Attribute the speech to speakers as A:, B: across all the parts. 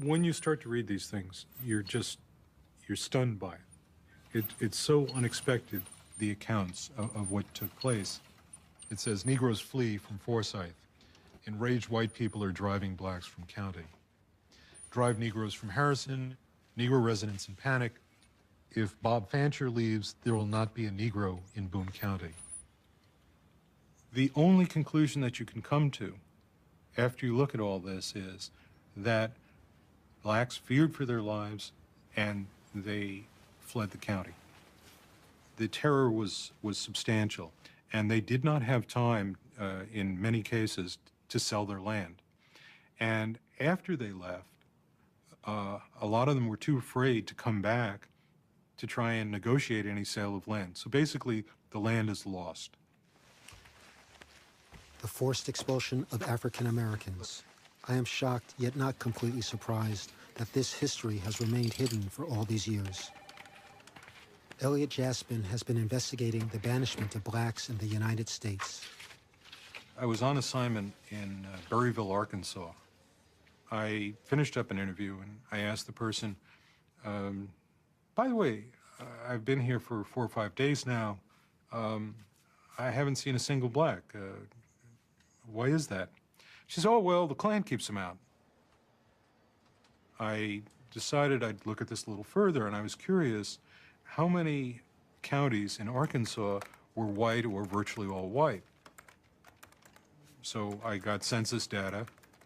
A: When you start to read these things, you're stunned by it. It's so unexpected, the accounts of what took place. It says, Negroes flee from Forsyth. Enraged white people are driving blacks from county. Drive Negroes from Harrison. Negro residents in panic. If Bob Fancher leaves, there will not be a Negro in Boone County. The only conclusion that you can come to after you look at all this is that blacks feared for their lives and they fled the county. The terror was substantial, and they did not have time, in many cases, to sell their land. And after they left, a lot of them were too afraid to come back to try and negotiate any sale of land. So basically, the land is lost.
B: The forced expulsion of African Americans. I am shocked, yet not completely surprised, that this history has remained hidden for all these years. Elliot Jaspin has been investigating the banishment of blacks in the United States.
A: I was on assignment in Berryville, Arkansas. I finished up an interview and I asked the person, by the way, I've been here for 4 or 5 days now. I haven't seen a single black. Why is that? She says, oh, well, the Klan keeps them out. I decided I'd look at this a little further, and I was curious how many counties in Arkansas were white or virtually all white. So I got census data,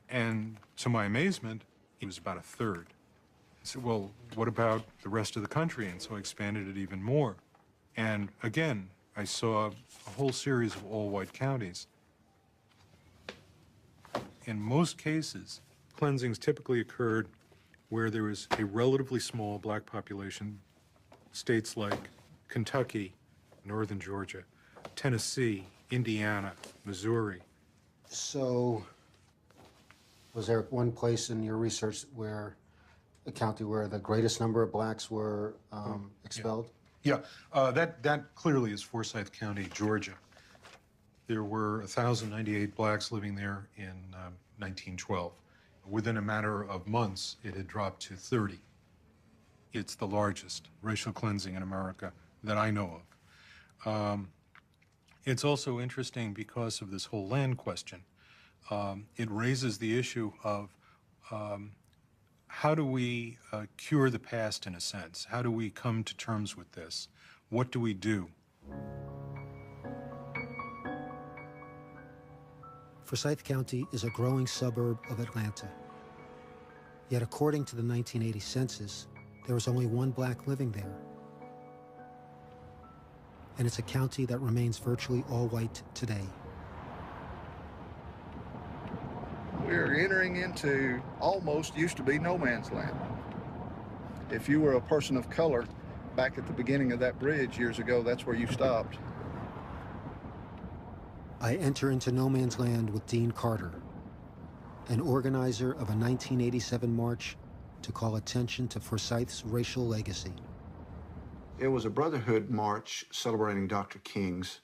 A: and to my amazement, it was about a third. I said, well, what about the rest of the country? And so I expanded it even more. And again, I saw a whole series of all-white counties. In most cases, cleansings typically occurred where there was a relatively small black population. States like Kentucky, northern Georgia, Tennessee, Indiana, Missouri.
B: So, was there one place in your research where, a county where the greatest number of blacks were expelled?
A: Yeah, that clearly is Forsyth County, Georgia. There were 1,098 blacks living there in 1912. Within a matter of months, it had dropped to 30. It's the largest racial cleansing in America that I know of. It's also interesting because of this whole land question. It raises the issue of how do we cure the past in a sense? How do we come to terms with this? What do we do?
B: Forsyth County is a growing suburb of Atlanta. Yet according to the 1980 census, there was only one black living there. And it's a county that remains virtually all white today.
C: We're entering into almost used to be no man's land. If you were a person of color back at the beginning of that bridge years ago, that's where you stopped.
B: I enter into no man's land with Dean Carter, an organizer of a 1987 march to call attention to Forsyth's racial legacy.
D: It was a Brotherhood march celebrating Dr. King's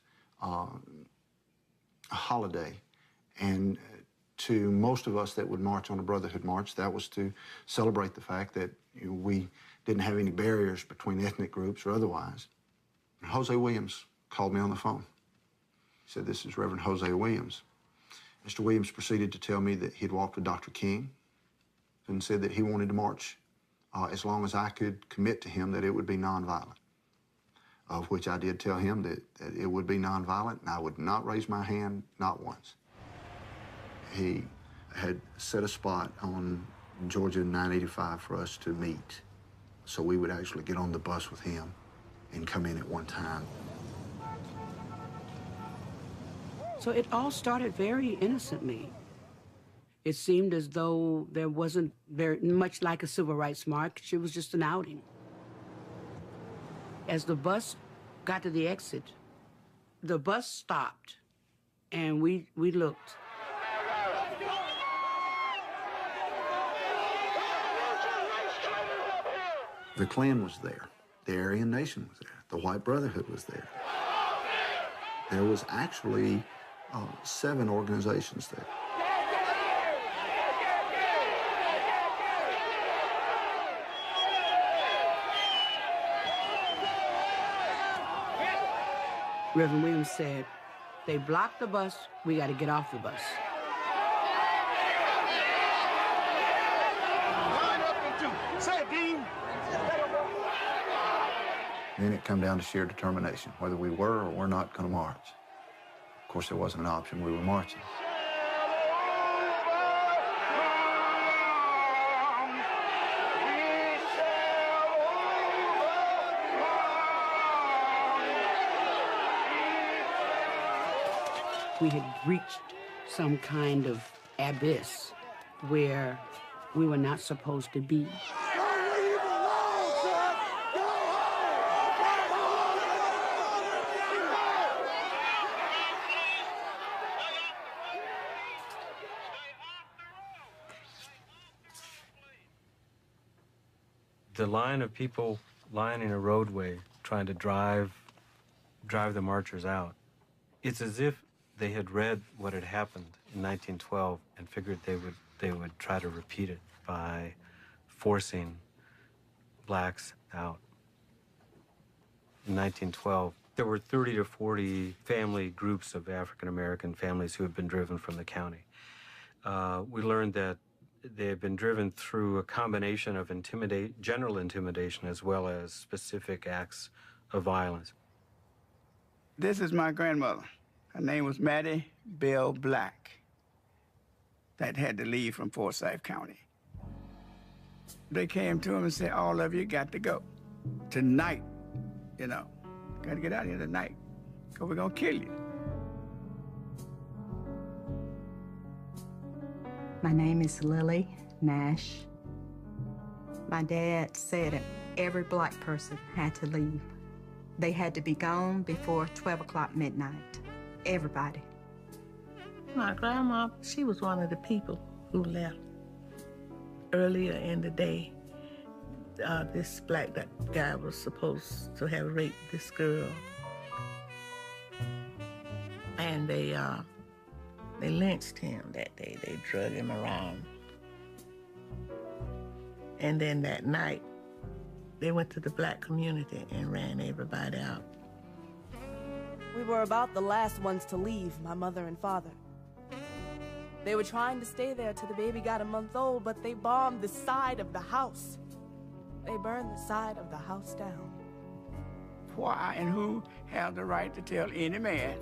D: holiday. And to most of us that would march on a Brotherhood march, that was to celebrate the fact that we didn't have any barriers between ethnic groups or otherwise. And Jose Williams called me on the phone. He said, this is Reverend Jose Williams. Mr. Williams proceeded to tell me that he'd walked with Dr. King and said that he wanted to march as long as I could commit to him that it would be nonviolent, of which I did tell him that it would be nonviolent and I would not raise my hand, not once. He had set a spot on Georgia 985 for us to meet, so we would actually get on the bus with him and come in at one time.
E: So it all started very innocently. It seemed as though there wasn't very much like a civil rights march. It was just an outing. As the bus got to the exit, the bus stopped, and we looked.
D: The Klan was there. The Aryan Nation was there. The White Brotherhood was there. There was actually 7 organizations there.
E: Reverend Williams said, they blocked the bus, we got to get off the bus.
D: Then it come down to sheer determination, whether we were or were not going to march. Of course, there wasn't an option. We were marching.
E: We had reached some kind of abyss where we were not supposed to be.
F: The line of people lining a roadway trying to drive the marchers out, it's as if they had read what had happened in 1912 and figured they would try to repeat it by forcing blacks out. In 1912, there were 30 to 40 family groups of African-American families who had been driven from the county. We learned that they had been driven through a combination of general intimidation as well as specific acts of violence.
G: This is my grandmother. Her name was Mattie Bell Black, that had to leave from Forsyth County. They came to him and said, all of you got to go. Tonight, you know, got to get out of here tonight, because we're going to kill you.
H: My name is Lily Nash. My dad said that every black person had to leave. They had to be gone before 12 o'clock midnight. Everybody.
I: My grandma, she was one of the people who left earlier in the day. This black guy was supposed to have raped this girl. And they lynched him that day. They drug him around. And then that night, they went to the black community and ran everybody out.
J: We were about the last ones to leave, my mother and father. They were trying to stay there till the baby got a month old, but they bombed the side of the house. They burned the side of the house down.
G: Why and who have the right to tell any man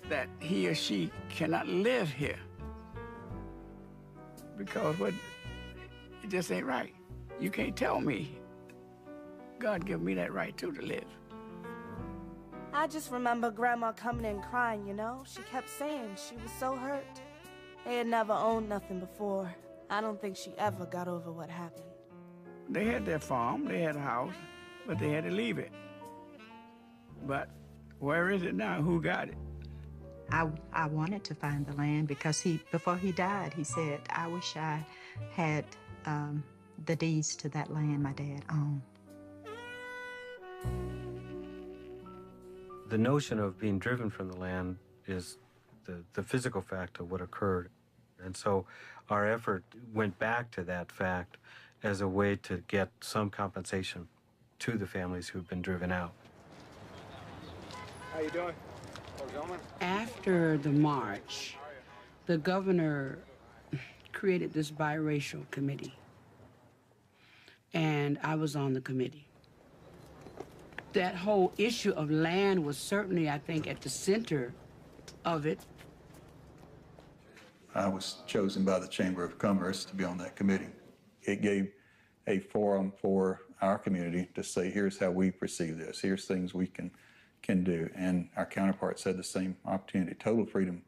G: that he or she cannot live here? Because it just ain't right. You can't tell me. God gave me that right too to live.
J: I just remember Grandma coming in crying, you know? She kept saying she was so hurt. They had never owned nothing before. I don't think she ever got over what happened.
G: They had their farm, they had a house, but they had to leave it. But where is it now? Who got it?
H: I wanted to find the land because before he died, he said, I wish I had the deeds to that land my dad owned.
F: The notion of being driven from the land is the physical fact of what occurred. And so our effort went back to that fact as a way to get some compensation to the families who've been driven out.
K: How you doing?
E: After the march, the governor created this biracial committee, and I was on the committee. That whole issue of land was certainly, I think, at the center of it.
L: I was chosen by the Chamber of Commerce to be on that committee. It gave a forum for our community to say, here's how we perceive this, here's things we can do. And our counterparts had the same opportunity, total freedom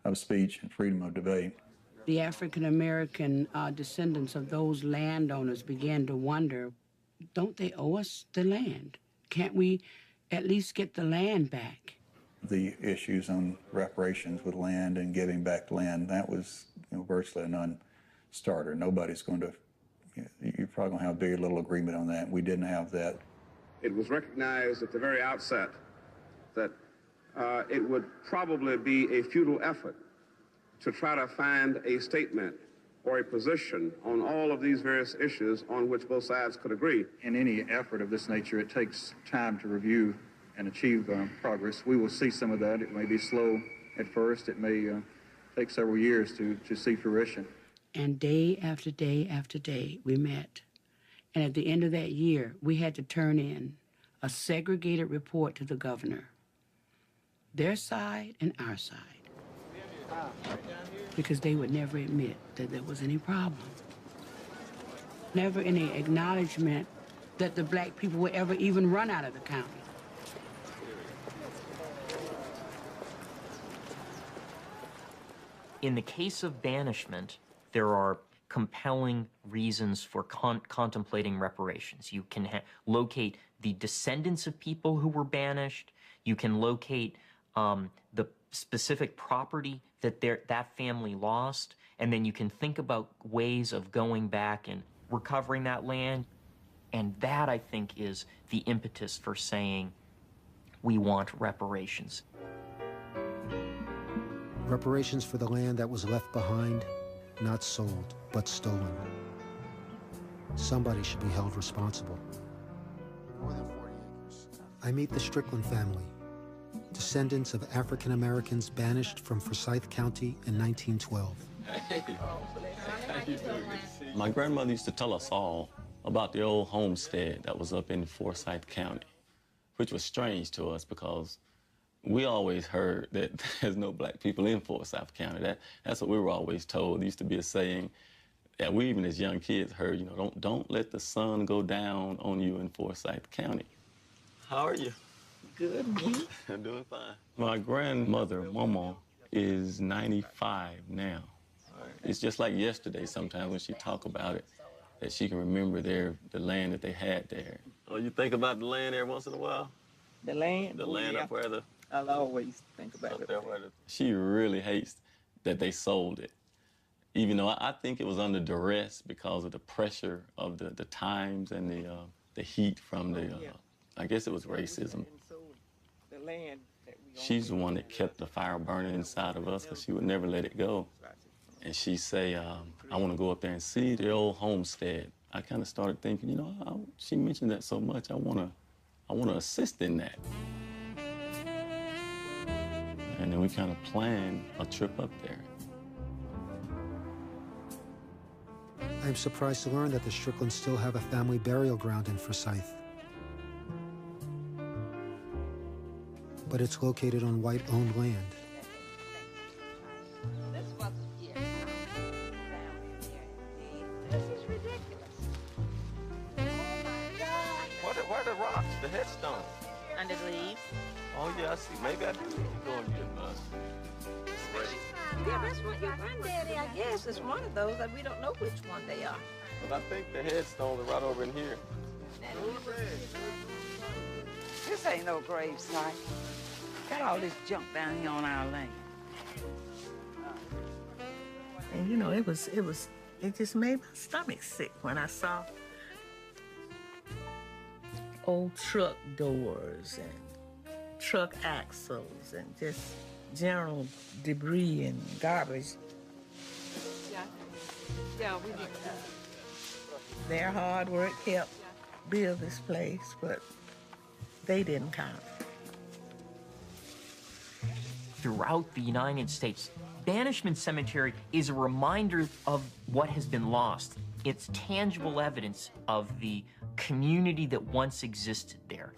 L: of speech and freedom of debate.
E: The African-American descendants of those landowners began to wonder, don't they owe us the land? Can't we at least get the land back?
L: The issues on reparations with land and giving back land, that was virtually a non-starter. Nobody's going to, you're probably going to have a big little agreement on that. We didn't have that.
K: It was recognized at the very outset that it would probably be a futile effort to try to find a statement or a position on all of these various issues on which both sides could agree.
L: In any effort of this nature, it takes time to review and achieve progress. We will see some of that. It may be slow at first. It may take several years to see fruition.
E: And day after day after day, we met. And at the end of that year, we had to turn in a segregated report to the governor, their side and our side, because they would never admit that there was any problem. Never any acknowledgement that the black people would ever even run out of the county.
M: In the case of banishment, there are compelling reasons for contemplating reparations. You can locate the descendants of people who were banished. You can locate the specific property that that family lost, and then you can think about ways of going back and recovering that land. And that, I think, is the impetus for saying we want reparations.
B: Reparations for the land that was left behind, not sold, but stolen. Somebody should be held responsible. More than 40 acres. I meet the Strickland family, descendants of African Americans banished from Forsyth County in 1912.
N: My grandmother used to tell us all about the old homestead that was up in Forsyth County, which was strange to us because we always heard that there's no black people in Forsyth County. That's what we were always told. There used to be a saying that we even as young kids heard, you know, don't let the sun go down on you in Forsyth County. How are you? Good. I'm doing fine. My grandmother, Mama, is 95 now. It's just like yesterday sometimes when she talk about it, that she can remember the land that they had there. Oh, you think about the land every once in a while?
O: The land?
N: The land up where the...
O: I'll always think about it.
N: She really hates that they sold it. Even though I think it was under duress because of the pressure of the times and the heat from the, I guess it was racism.
O: The land that we
N: She's the one that kept the fire burning inside of us because she would never let it go. And she'd say, I want to go up there and see the old homestead. I kind of started thinking, you know, she mentioned that so much, I want to assist in that. And then we kind of planned a trip up there.
B: I'm surprised to learn that the Stricklands still have a family burial ground in Forsyth. But it's located on white-owned land.
O: This is ridiculous. Oh my God.
N: Where are the rocks, the headstones?
O: Under the leaves.
N: Oh yeah, I see. Maybe I do need to go and get us.
O: Yeah, that's what your granddaddy, I guess, is one of those, that we don't know which one they are.
N: But I think the headstones are right over in here.
O: This ain't no grave site. Got all this junk down here on our land.
I: And you know, it just made my stomach sick when I saw old truck doors and truck axles and just general debris and garbage.
O: Yeah, we did.
I: Their hard work helped build this place, but they didn't count.
M: Throughout the United States, Banishment Cemetery is a reminder of what has been lost. It's tangible evidence of the community that once existed there.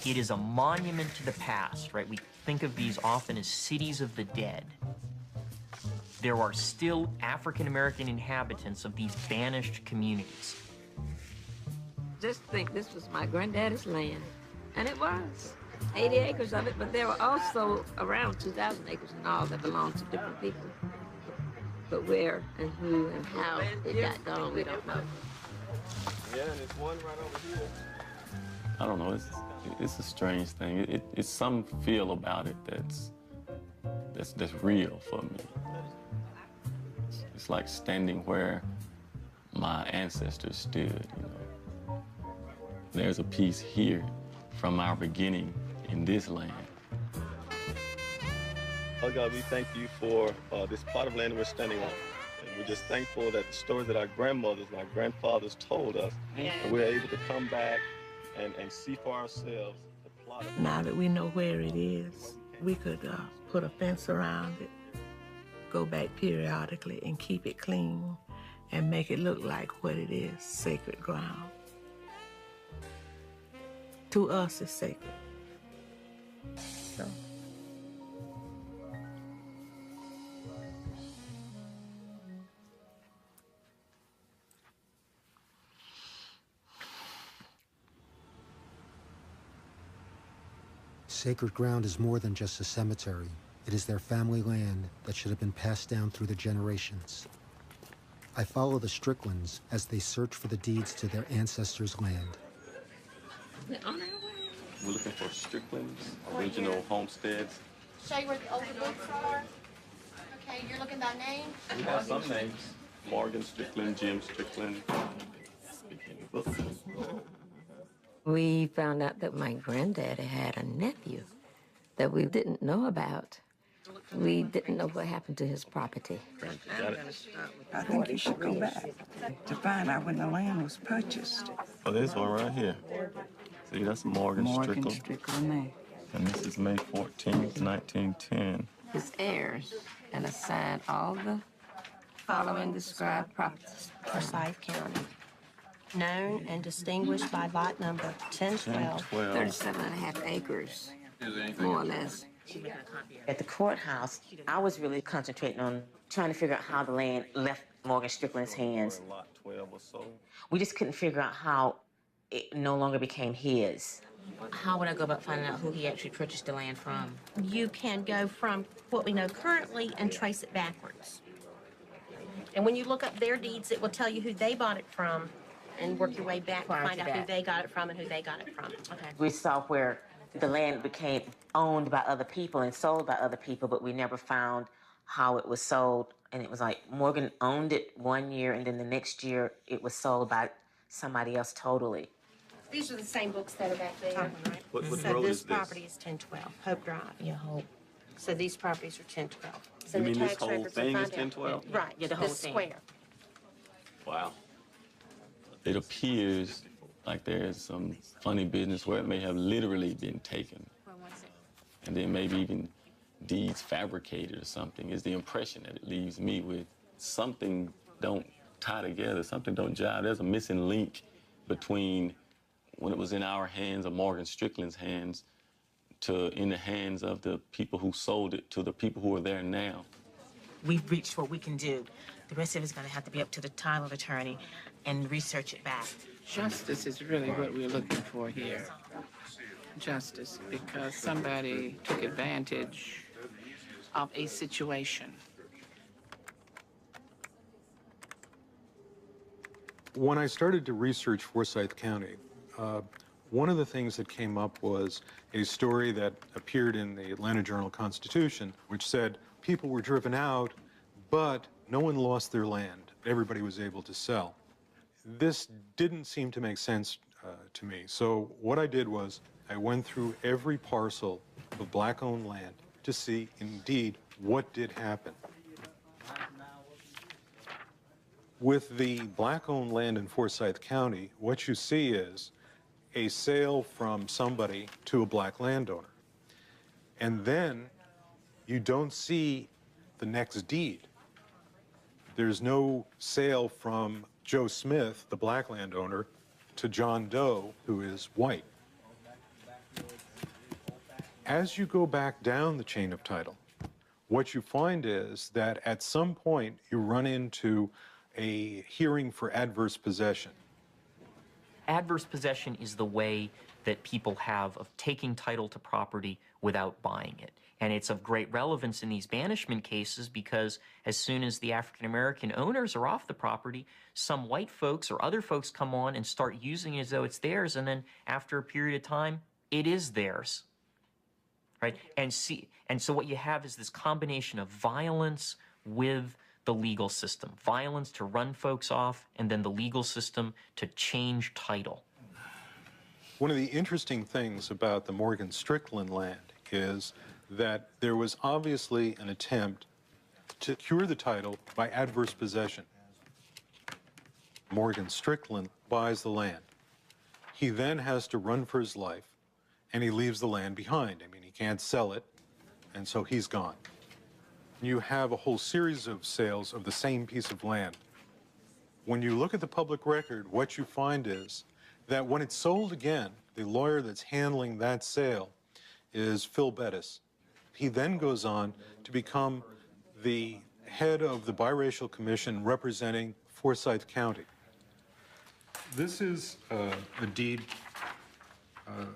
M: It is a monument to the past, right? We think of these often as cities of the dead. There are still African-American inhabitants of these banished communities.
O: Just think, this was my granddaddy's land, and it was 80 acres of it, but there were also around 2,000 acres in all that belonged to different people. But where and who and how it got gone, we don't know.
N: Yeah, and there's one right over here. I don't know, it's a strange thing. It's some feel about it that's real for me. It's like standing where my ancestors stood, you know. There's a piece here from our beginning in this land. Father God, we thank you for this plot of land we're standing on. And we're just thankful that the stories that our grandmothers and our grandfathers told us, and we're able to come back and see for ourselves the plot of
I: Now that we know where it is, we could put a fence around it, go back periodically and keep it clean and make it look like what it is, sacred ground. To us, it's sacred. So.
B: Sacred ground is more than just a cemetery. It is their family land that should have been passed down through the generations. I follow the Stricklands as they search for the deeds to their ancestors' land.
N: We're looking for Strickland's original homesteads.
P: Show you where the older books are. Okay, you're looking by name?
N: We have some names. Morgan Strickland, Jim Strickland.
O: We found out that my granddaddy had a nephew that we didn't know about. We didn't know what happened to his property.
G: I think you should go back to find out when the land was purchased.
N: Oh, there's one right here. See, that's Morgan Strickland.
G: Strickland there.
N: And this is May 14th, 1910.
O: His heirs and assigned all the following described properties for Forsyth County.
Q: Known and distinguished by lot number 1012.
O: 37.5 acres, more or less.
R: At the courthouse, I was really concentrating on trying to figure out how the land left Morgan Strickland's hands.
N: Lot 12 or so.
R: We just couldn't figure out how it no longer became his. How would I go about finding out who he actually purchased the land from?
Q: You can go from what we know currently and trace it backwards. And when you look up their deeds, it will tell you who they bought it from and work your way back to find out who they got it from and who they got it from. Okay.
R: We saw where the land became owned by other people and sold by other people, but we never found how it was sold. And it was like Morgan owned it one year, and then the next year it was sold by somebody else totally.
Q: These are the same books that are back there. Right?
N: What
Q: so
N: road
Q: this
N: is this?
Q: property is 1012, Hope Drive.
R: Yeah, Hope.
Q: So these properties are 1012. So
N: You
Q: the
N: mean this
Q: tax
N: whole
Q: records will
N: thing is
Q: find out-
N: 1012?
Q: Right,
R: Yeah, the whole
Q: this
R: thing.
Q: square.
N: Wow. It appears like there's some funny business where it may have literally been taken. And then maybe even deeds fabricated or something is the impression that it leaves me with. Something don't tie together, something don't jive. There's a missing link between when it was in our hands or Morgan Strickland's hands to in the hands of the people who sold it to the people who are there now.
R: We've reached what we can do. The rest of it's going to have to be up to the title attorney and research it back.
S: Justice is really what we're looking for here. Justice, because somebody took advantage of a situation.
A: When I started to research Forsyth County, one of the things that came up was a story that appeared in the Atlanta Journal-Constitution, which said people were driven out, but no one lost their land. Everybody was able to sell. This didn't seem to make sense to me. So what I did was I went through every parcel of black-owned land to see, indeed, what did happen. With the black-owned land in Forsyth County, what you see is a sale from somebody to a black landowner. And then you don't see the next deed. There's no sale from Joe Smith, the black landowner, to John Doe, who is white. As you go back down the chain of title, what you find is that at some point you run into a hearing for adverse possession.
M: Adverse possession is the way that people have of taking title to property without buying it. And it's of great relevance in these banishment cases because as soon as the African-American owners are off the property, some white folks or other folks come on and start using it as though it's theirs, and then after a period of time, it is theirs. Right? And so what you have is this combination of violence with the legal system. Violence to run folks off, and then the legal system to change title.
A: One of the interesting things about the Morgan Strickland land is that there was obviously an attempt to cure the title by adverse possession. Morgan Strickland buys the land. He then has to run for his life, and he leaves the land behind. I mean, he can't sell it, and so he's gone. You have a whole series of sales of the same piece of land. When you look at the public record, what you find is that when it's sold again, the lawyer that's handling that sale is Phil Bettis. He then goes on to become the head of the Biracial Commission representing Forsyth County. This is a deed. A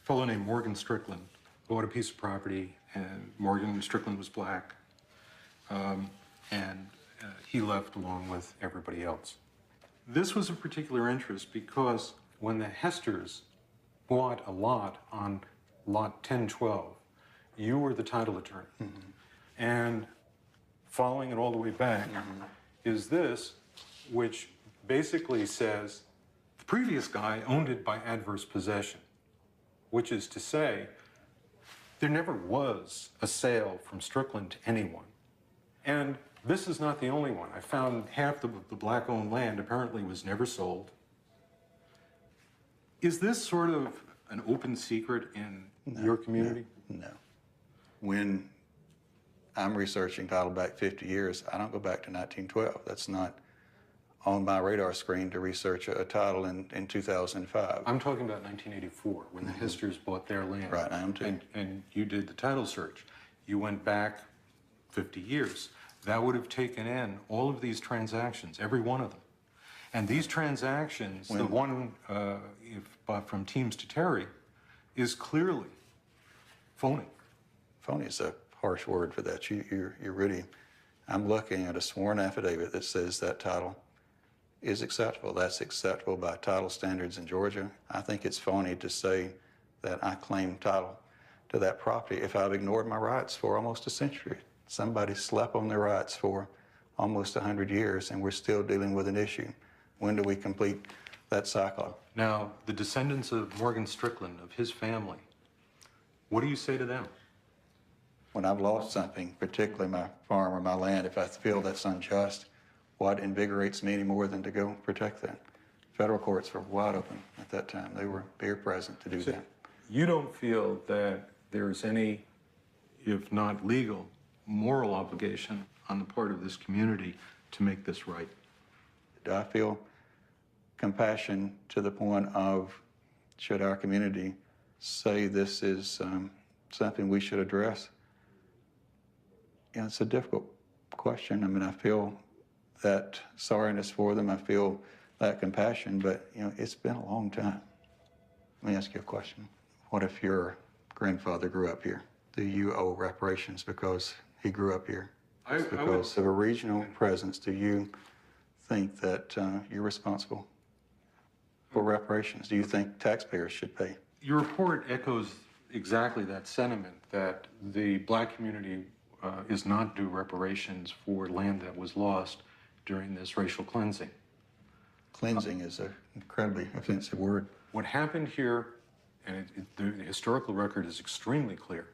A: fellow named Morgan Strickland bought a piece of property, and Morgan Strickland was black, and he left along with everybody else. This was of particular interest because when the Hesters bought a lot on lot 1012, you were the title attorney. And following it all the way back is this, which basically says the previous guy owned it by adverse possession, which is to say there never was a sale from Strickland to anyone. And this is not the only one. I found half the black-owned land apparently was never sold. Is this sort of an open secret in your community?
L: No. When I'm researching title back 50 years, I don't go back to 1912. That's not on my radar screen to research a title in 2005.
A: I'm talking about 1984, when the Hesters bought their land.
L: Right, I am too.
A: And you did the title search. You went back 50 years. That would have taken in all of these transactions, every one of them. And these transactions, the one from Teams to Terry, is clearly phony.
L: Phony is a harsh word for that. You're really, I'm looking at a sworn affidavit that says that title is acceptable. That's acceptable by title standards in Georgia. I think it's phony to say that I claim title to that property if I've ignored my rights for almost a century. Somebody slept on their rights for almost 100 years, and we're still dealing with an issue. When do we complete that cycle?
A: Now, the descendants of Morgan Strickland, of his family, what do you say to them?
L: When I've lost something, particularly my farm or my land, if I feel that's unjust, what invigorates me any more than to go protect that? Federal courts were wide open at that time. They were here present to do that.
A: You don't feel that there's any, if not legal, moral obligation on the part of this community to make this right?
L: Do I feel compassion to the point of, should our community say this is something we should address? Yeah, it's a difficult question. I mean, I feel that sorriness for them. I feel that compassion, but, you know, it's been a long time. Let me ask you a question. What if your grandfather grew up here? Do you owe reparations because he grew up here? Because of a regional presence, do you think that you're responsible for reparations? Do you think taxpayers should pay?
A: Your report echoes exactly that sentiment, that the black community is not due reparations for land that was lost during this racial cleansing.
L: Cleansing is an incredibly offensive word.
A: What happened here, and the historical record is extremely clear,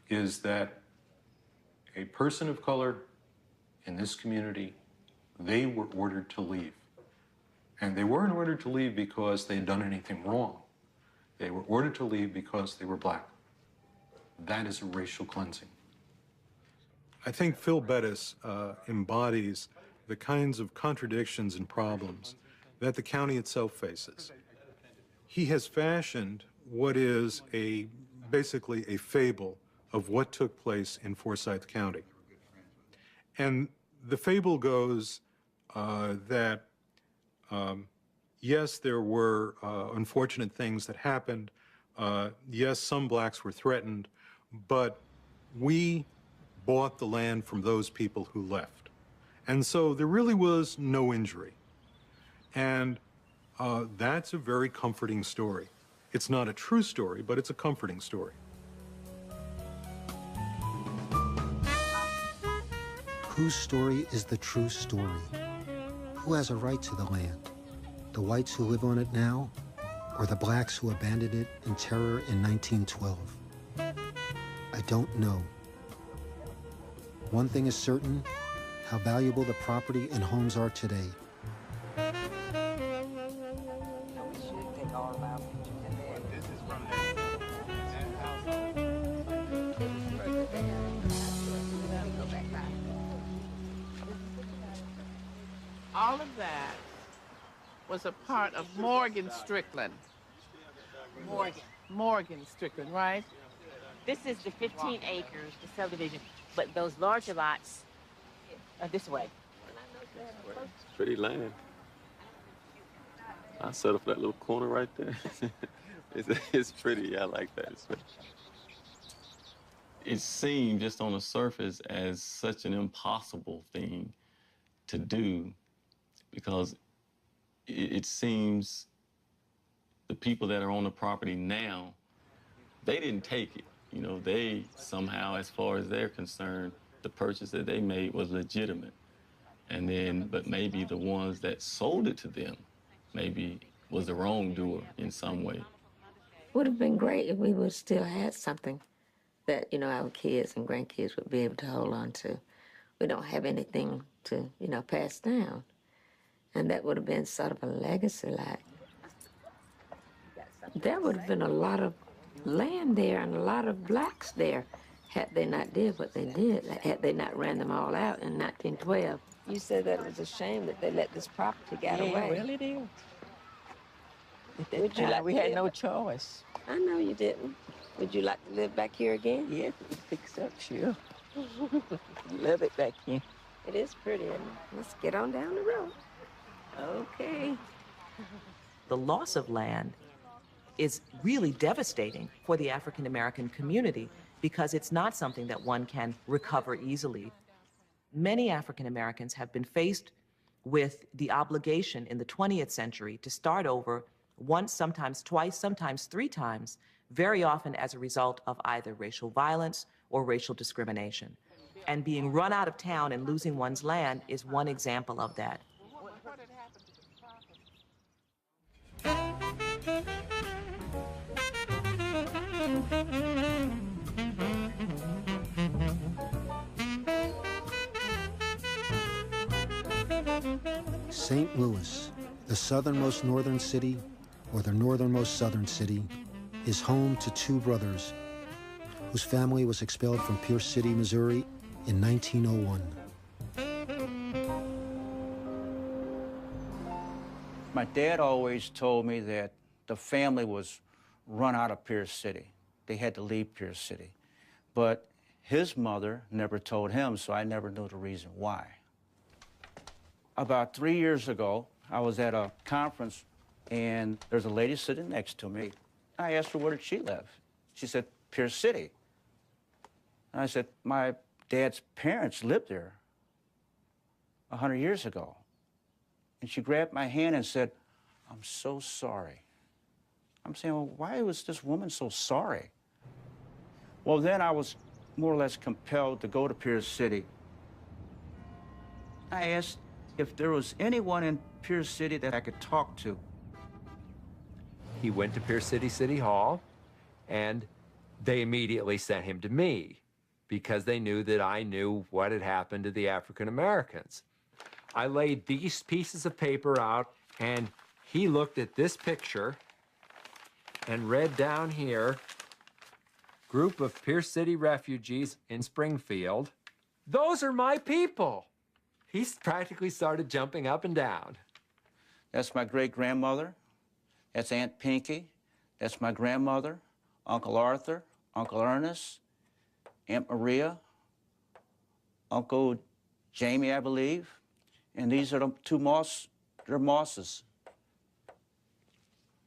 A: is that a person of color in this community, they were ordered to leave. And they weren't ordered to leave because they had done anything wrong. They were ordered to leave because they were black. That is a racial cleansing. I think Phil Bettis embodies the kinds of contradictions and problems that the county itself faces. He has fashioned what is basically a fable of what took place in Forsyth County. And the fable goes that, yes, there were unfortunate things that happened. Yes, some blacks were threatened, but we bought the land from those people who left. And so there really was no injury. And that's a very comforting story. It's not a true story, but it's a comforting story.
B: Whose story is the true story? Who has a right to the land? The whites who live on it now, or the blacks who abandoned it in terror in 1912? I don't know. One thing is certain, how valuable the property and homes are today.
S: All of that was a part of Morgan Strickland. Morgan Strickland, right?
R: This is the 15 acres, the subdivision, but those larger lots are this way.
N: It's pretty land. I settle for that little corner right there. It's pretty. I like that. It's pretty. It seemed just on the surface as such an impossible thing to do because it seems the people that are on the property now, they didn't take it. You know, they somehow, as far as they're concerned, the purchase that they made was legitimate. And then, but maybe the ones that sold it to them maybe was the wrongdoer in some way.
O: Would have been great if we would still had something that, you know, our kids and grandkids would be able to hold on to. We don't have anything to, you know, pass down. And that would have been sort of a legacy, like. There would have been a lot of land there and a lot of blacks there had they not did what they did, had they not ran them all out in 1912. You said that it was a shame that they let this property get away.
T: Yeah, it really did.
O: Would you like
T: we
O: to
T: had
O: live
T: no
O: back-
T: choice.
O: I know you didn't. Would you like to live back here again?
T: Yeah, fix up, sure. Love it back here.
O: It is pretty, and let's get on down the road.
T: Okay.
U: The loss of land is really devastating for the African American community because it's not something that one can recover easily. Many African Americans have been faced with the obligation in the 20th century to start over once, sometimes twice, sometimes three times, very often as a result of either racial violence or racial discrimination. And being run out of town and losing one's land is one example of that.
B: St. Louis, the southernmost northern city, or the northernmost southern city, is home to two brothers whose family was expelled from Pierce City, Missouri in 1901.
V: My dad always told me that the family was run out of Pierce City. They had to leave Pierce City. But his mother never told him, so I never knew the reason why. About 3 years ago, I was at a conference, and there's a lady sitting next to me. I asked her, where did she live? She said, Pierce City. And I said, my dad's parents lived there 100 years ago. And she grabbed my hand and said, I'm so sorry. I'm saying, well, why was this woman so sorry? Well, then I was more or less compelled to go to Pierce City. I asked if there was anyone in Pierce City that I could talk to.
W: He went to Pierce City City Hall, and they immediately sent him to me because they knew that I knew what had happened to the African Americans. I laid these pieces of paper out, and he looked at this picture and read down here, group of Pierce City refugees in Springfield. Those are my people. He practically started jumping up and down.
V: That's my great-grandmother. That's Aunt Pinky. That's my grandmother, Uncle Arthur, Uncle Ernest, Aunt Maria, Uncle Jamie, I believe. And these are the two they're Mosses.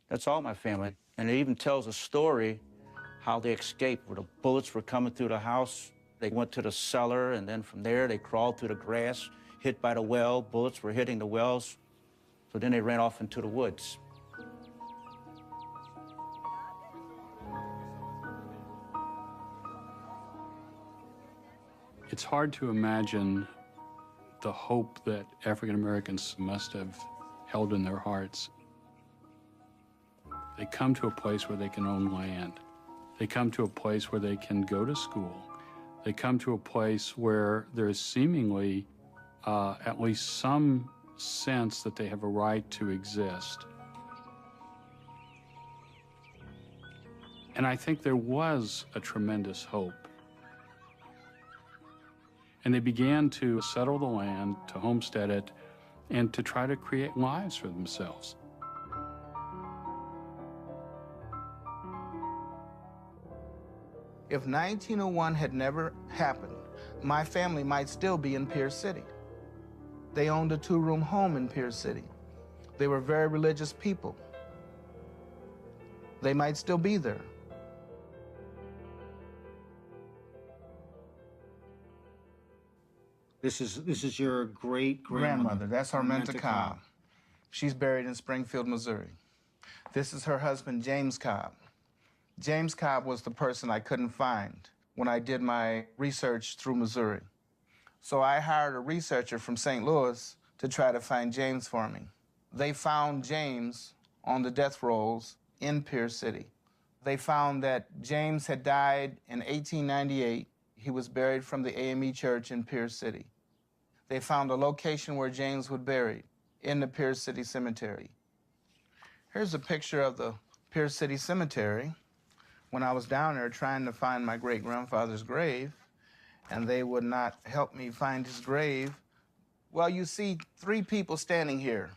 V: That's all my family. And it even tells a story how they escaped, where the bullets were coming through the house. They went to the cellar, and then from there, they crawled through the grass, hit by the well. Bullets were hitting the wells. So then they ran off into the woods.
X: It's hard to imagine the hope that African Americans must have held in their hearts. They come to a place where they can own land. They come to a place where they can go to school. They come to a place where there is seemingly at least some sense that they have a right to exist. And I think there was a tremendous hope. And they began to settle the land, to homestead it, and to try to create lives for themselves.
C: If 1901 had never happened, my family might still be in Pierce City. They owned a 2-room home in Pierce City. They were very religious people. They might still be there.
B: This is your great-grandmother.
C: That's Arminta Cobb. She's buried in Springfield, Missouri. This is her husband, James Cobb. James Cobb was the person I couldn't find when I did my research through Missouri. So I hired a researcher from St. Louis to try to find James for me. They found James on the death rolls in Pierce City. They found that James had died in 1898. He was buried from the AME Church in Pierce City. They found a location where James was buried in the Pierce City Cemetery. Here's a picture of the Pierce City Cemetery when I was down there trying to find my great-grandfather's grave, and they would not help me find his grave. Well, you see 3 people standing here.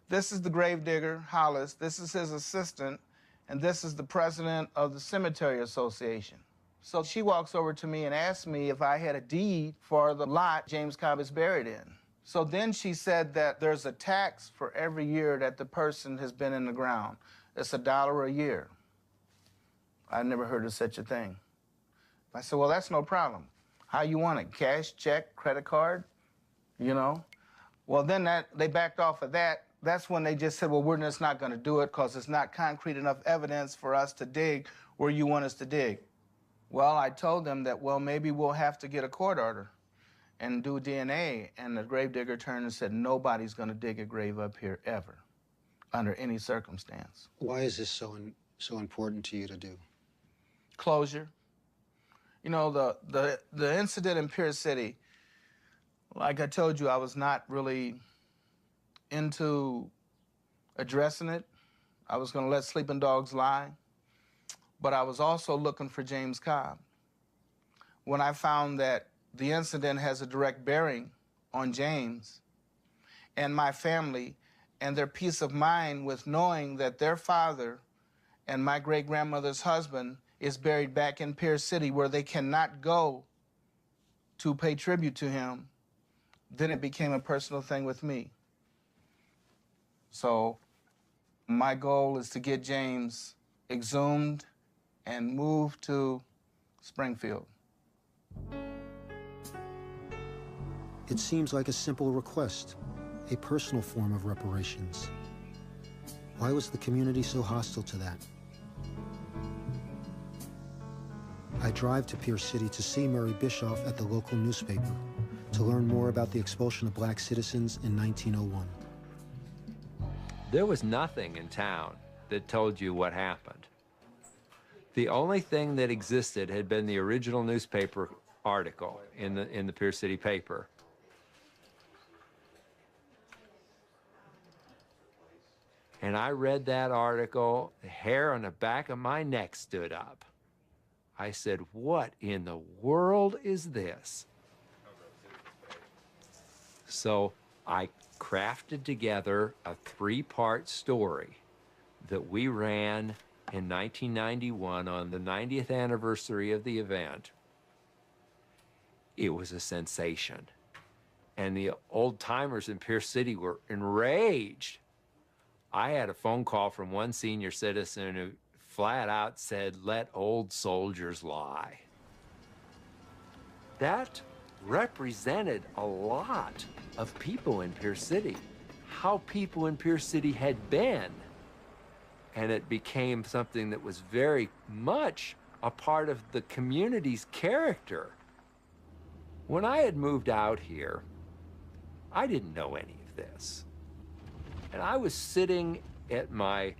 C: This is the gravedigger, Hollis. This is his assistant, and this is the president of the Cemetery Association. So she walks over to me and asks me if I had a deed for the lot James Cobb is buried in. So then she said that there's a tax for every year that the person has been in the ground. It's $1 a year. I never heard of such a thing. I said, well, that's no problem. How you want it? Cash, check, credit card? You know? Well, then they backed off of that. That's when they just said, well, we're just not going to do it because it's not concrete enough evidence for us to dig where you want us to dig. Well, I told them that, well, maybe we'll have to get a court order and do DNA. And the gravedigger turned and said, nobody's going to dig a grave up here ever, under any circumstance.
B: Why is this so important to you to do?
C: Closure. You know, the incident in Pierce City, like I told you, I was not really into addressing it. I was going to let sleeping dogs lie. But I was also looking for James Cobb. When I found that the incident has a direct bearing on James and my family and their peace of mind with knowing that their father and my great-grandmother's husband is buried back in Pierce City where they cannot go to pay tribute to him, then it became a personal thing with me. So my goal is to get James exhumed and moved to Springfield.
B: It seems like a simple request, a personal form of reparations. Why was the community so hostile to that? I drive to Pierce City to see Murray Bischoff at the local newspaper to learn more about the expulsion of black citizens in 1901.
W: There was nothing in town that told you what happened. The only thing that existed had been the original newspaper article in the Pierce City paper. And I read that article, the hair on the back of my neck stood up. I said, what in the world is this? So I crafted together a 3-part story that we ran in 1991 on the 90th anniversary of the event. It was a sensation. And the old-timers in Pierce City were enraged. I had a phone call from one senior citizen who flat out said, let old soldiers lie. That represented a lot of people in Pierce City, how people in Pierce City had been. And it became something that was very much a part of the community's character. When I had moved out here, I didn't know any of this. And I was sitting at my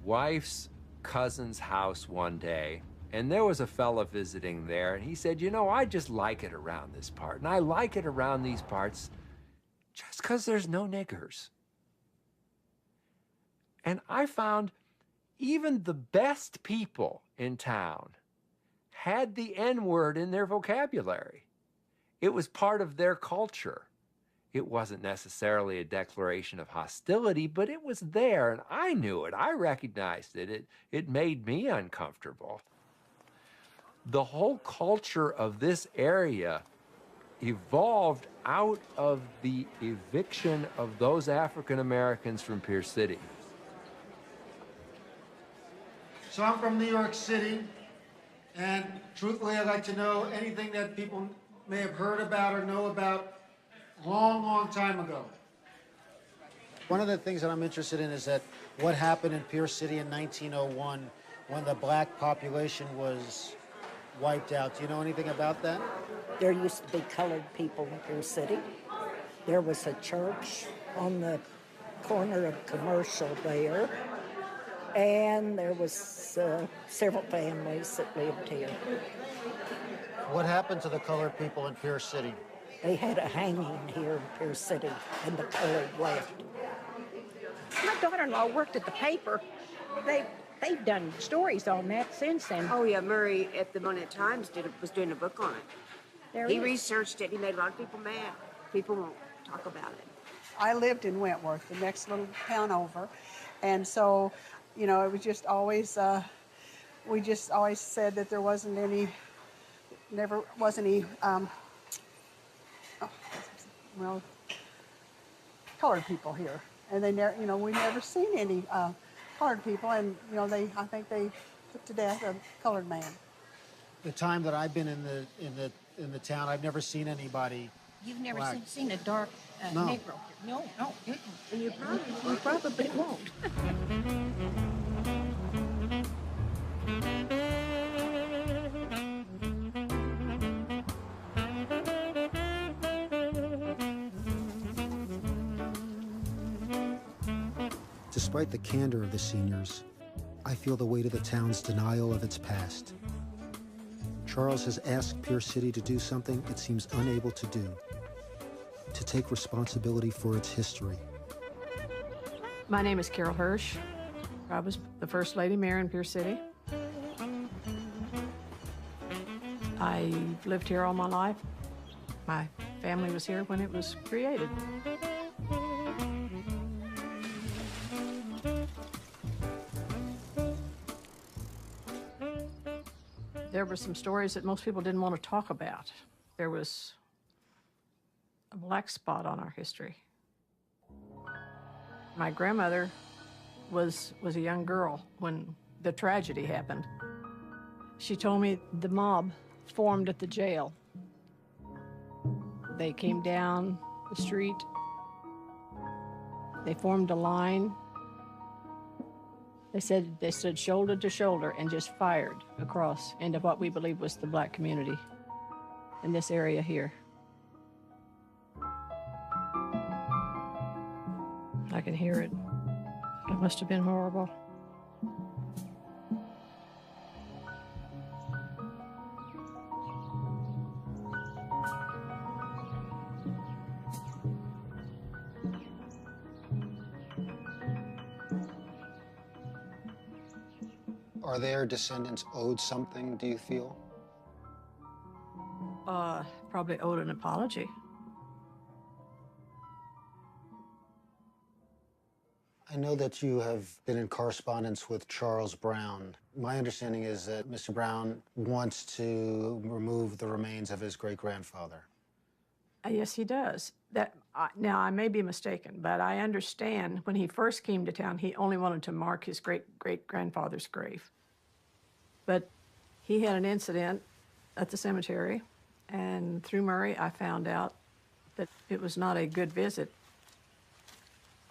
W: wife's cousin's house one day, And there was a fella visiting there, and he said, you know, I just like it around this part. And I like it around these parts just because there's no niggers. And I found even the best people in town had the N-word in their vocabulary. It was part of their culture. It wasn't necessarily a declaration of hostility, but it was there, and I knew it. I recognized it. It made me uncomfortable. The whole culture of this area evolved out of the eviction of those African Americans from Pierce City.
B: So I'm from New York City, and truthfully, I'd like to know anything that people may have heard about or know about long, long time ago. One of the things that I'm interested in is that what happened in Pierce City in 1901 when the black population was wiped out. Do you know anything about that?
D: There used to be colored people in Pierce City. There was a church on the corner of Commercial there, and there was several families that lived here.
B: What happened to the colored people in Pierce City?
D: They had a hanging here in Pierce City, and the colored left.
F: My daughter-in-law worked at the paper. They've done stories on that since then.
H: Oh yeah, Murray at the Monet Times was doing a book on it. He researched it. He made a lot of people mad. People won't talk about it.
J: I lived in Wentworth, the next little town over, and so, you know, it was just always. We just always said that there wasn't any. Never was any. Well, colored people here, and they never. You know, we never seen any colored people, and you know, I think they put to death a colored man.
B: The time that I've been in the town, I've never seen anybody.
F: You've never
B: black.
F: seen a dark
B: No.
F: Negro? No. And you probably won't.
B: Despite the candor of the seniors, I feel the weight of the town's denial of its past. Charles has asked Pierce City to do something it seems unable to do, to take responsibility for its history.
Y: My name is Carol Hirsch. I was the first lady mayor in Pierce City. I've lived here all my life. My family was here when it was created. There were some stories that most people didn't want to talk about. There was a black spot on our history. My grandmother was a young girl when the tragedy happened. She told me the mob formed at the jail. They came down the street. They formed a line. They said they stood shoulder to shoulder and just fired across into what we believe was the black community in this area here. I can hear it. It must have been horrible.
B: Are their descendants owed something, do you feel?
Y: Probably owed an apology.
B: I know that you have been in correspondence with Charles Brown. My understanding is that Mr. Brown wants to remove the remains of his great-grandfather.
Y: Yes, he does. Now, I may be mistaken, but I understand when he first came to town, he only wanted to mark his great-great-grandfather's grave. But he had an incident at the cemetery, and through Murray, I found out that it was not a good visit.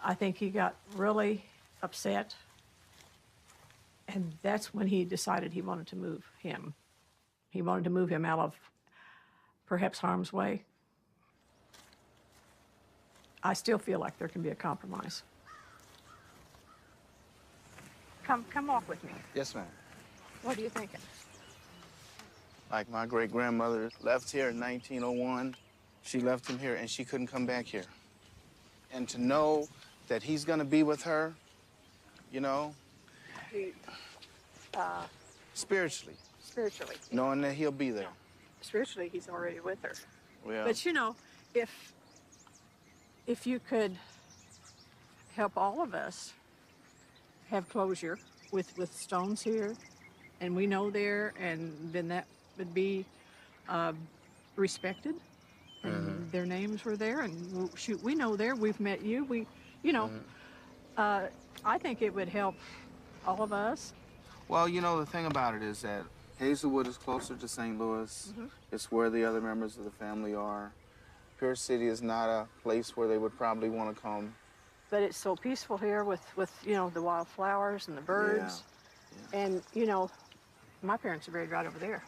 Y: I think he got really upset, and that's when he decided he wanted to move him. He wanted to move him out of perhaps harm's way. I still feel like there can be a compromise. Come walk with me.
C: Yes, ma'am.
Y: What are you thinking?
C: Like my great-grandmother left here in 1901. She left him here and she couldn't come back here. And to know that he's gonna be with her, you know, spiritually,
Y: Spiritually.
C: knowing that he'll be there.
Y: Spiritually, he's already with her.
C: Yeah.
Y: But you know, if you could help all of us have closure with stones here, and we know there, and then that would be respected, and their names were there, and shoot, we know there, we've met you, you know, I think it would help all of us.
C: Well, you know, the thing about it is that Hazelwood is closer to St. Louis. It's where the other members of the family are. Pierce City is not a place where they would probably want to come.
Y: But it's so peaceful here with you know, the wildflowers and the birds. Yeah. And, you know, my parents are buried right over there.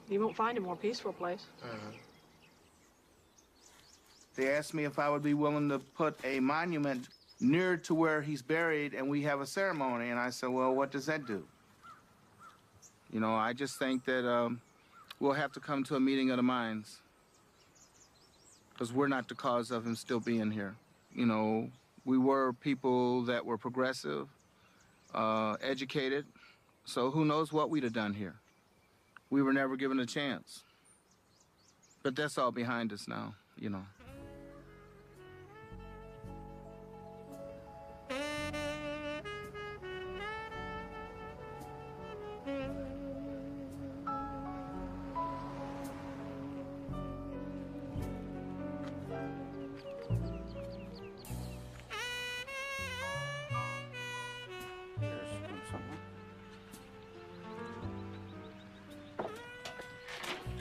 Y: You won't find a more peaceful place.
C: They asked me if I would be willing to put a monument near to where he's buried and we have a ceremony. And I said, well, what does that do? You know, I just think that we'll have to come to a meeting of the minds. Because we're not the cause of him still being here. You know, we were people that were progressive, educated, so who knows what we'd have done here. We were never given a chance. But that's all behind us now, you know.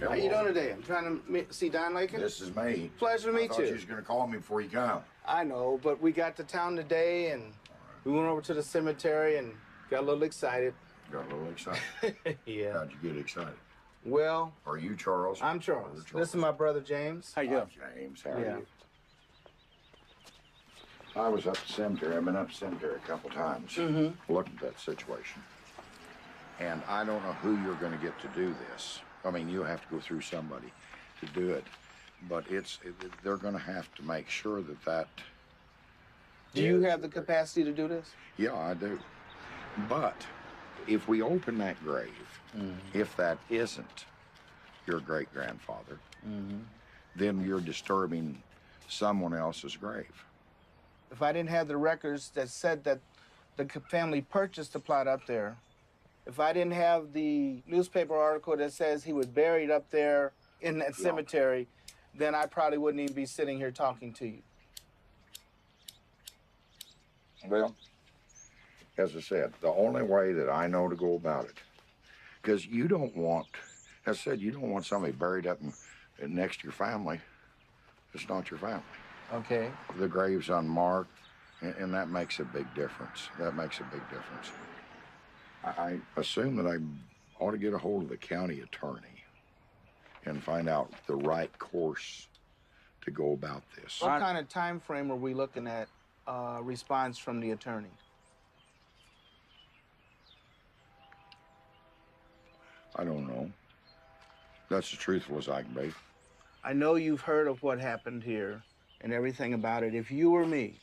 C: How you doing today? I'm trying to see Don Lakin.
E: This is me.
C: Pleasure to meet you.
E: I thought you was going to call me before you come.
C: I know, but we got to town today, and we went over to the cemetery and got a little excited.
E: Got a little excited?
C: Yeah.
E: How'd you get excited?
C: Well...
E: Are you Charles?
C: I'm Charles. This is my brother, James.
E: How you doing? James, how are you? I was up the cemetery. I've been up the cemetery a couple times looking at that situation. And I don't know who you're going to get to do this. I mean, you have to go through somebody to do it. But they're going to have to make sure that...
C: Do you have the capacity to do this?
E: Yeah, I do. But if we open that grave, if that isn't your great-grandfather, then you're disturbing someone else's grave.
C: If I didn't have the records that said that the family purchased the plot up there, if I didn't have the newspaper article that says he was buried up there in that cemetery, then I probably wouldn't even be sitting here talking to you.
E: Well, as I said, the only way that I know to go about it, because you don't want, as I said, you don't want somebody buried up next to your family. It's not your family.
C: Okay.
E: The grave's unmarked, and that makes a big difference. That makes a big difference. I assume that I ought to get a hold of the county attorney and find out the right course to go about this.
C: What kind of time frame are we looking at response from the attorney?
E: I don't know. That's as truthful as I can be.
C: I know you've heard of what happened here and everything about it. If you were me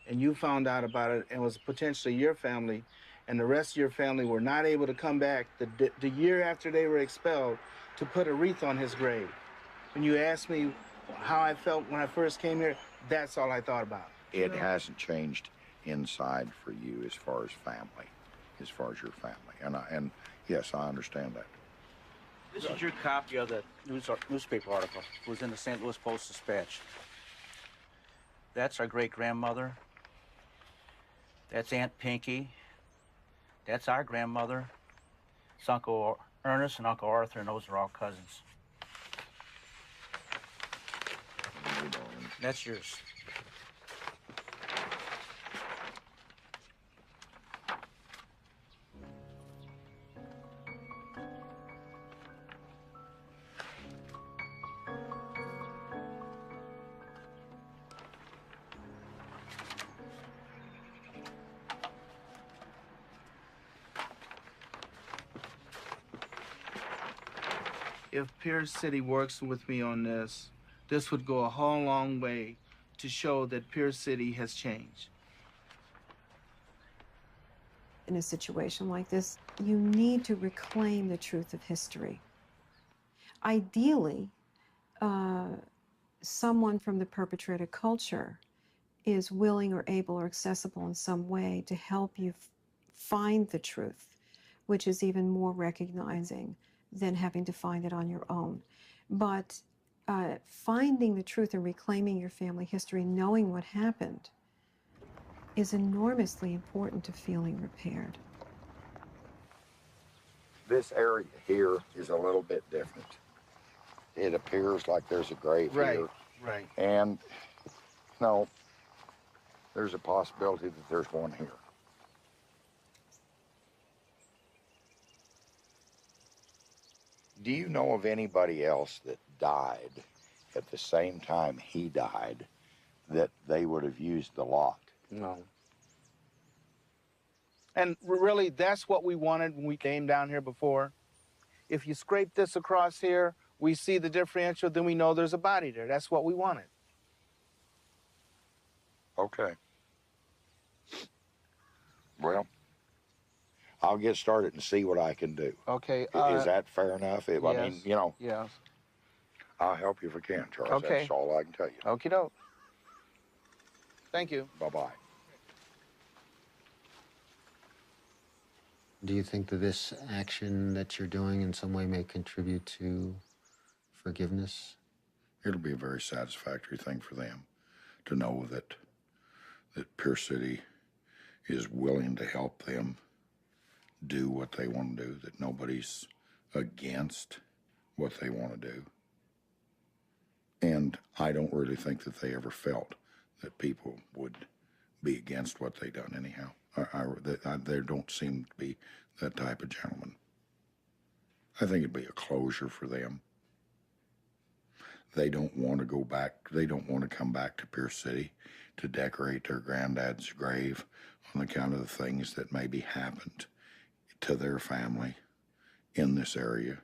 C: and you found out about it and was potentially your family and the rest of your family were not able to come back the year after they were expelled to put a wreath on his grave, when you asked me how I felt when I first came here, that's all I thought about.
E: It hasn't changed inside for you as far as family, as far as your family. And yes, I understand that.
V: This is your copy of the newspaper article. It was in the St. Louis Post-Dispatch. That's our great-grandmother. That's Aunt Pinky. That's our grandmother. It's Uncle Ernest and Uncle Arthur, and those are all cousins. That's yours.
C: If Pierce City works with me on this, this would go a whole long way to show that Pierce City has changed.
G: In a situation like this, you need to reclaim the truth of history. Ideally, someone from the perpetrator culture is willing or able or accessible in some way to help you find the truth, which is even more recognizing than having to find it on your own. But finding the truth and reclaiming your family history, knowing what happened, is enormously important to feeling repaired.
E: This area here is a little bit different. It appears like there's a grave here.
C: Right.
E: And no, there's a possibility that there's one here. Do you know of anybody else that died at the same time he died that they would have used the lot?
C: No. And really, that's what we wanted when we came down here before. If you scrape this across here, we see the differential, then we know there's a body there. That's what we wanted.
E: Okay. Well, I'll get started and see what I can do.
C: Okay.
E: Is that fair enough? I mean, you know.
C: Yes.
E: I'll help you if I can, Charles.
C: Okay.
E: That's all I can tell you.
C: Okie doke. Thank you.
E: Bye-bye.
B: Do you think that this action that you're doing in some way may contribute to forgiveness?
E: It'll be a very satisfactory thing for them to know that Pierce City is willing to help them do what they want to do, that nobody's against what they want to do. And I don't really think that they ever felt that people would be against what they done anyhow. They don't seem to be that type of gentleman. I think it'd be a closure for them. They don't want to go back. They don't want to come back to Pierce City to decorate their granddad's grave on account of the things that maybe happened to their family in this area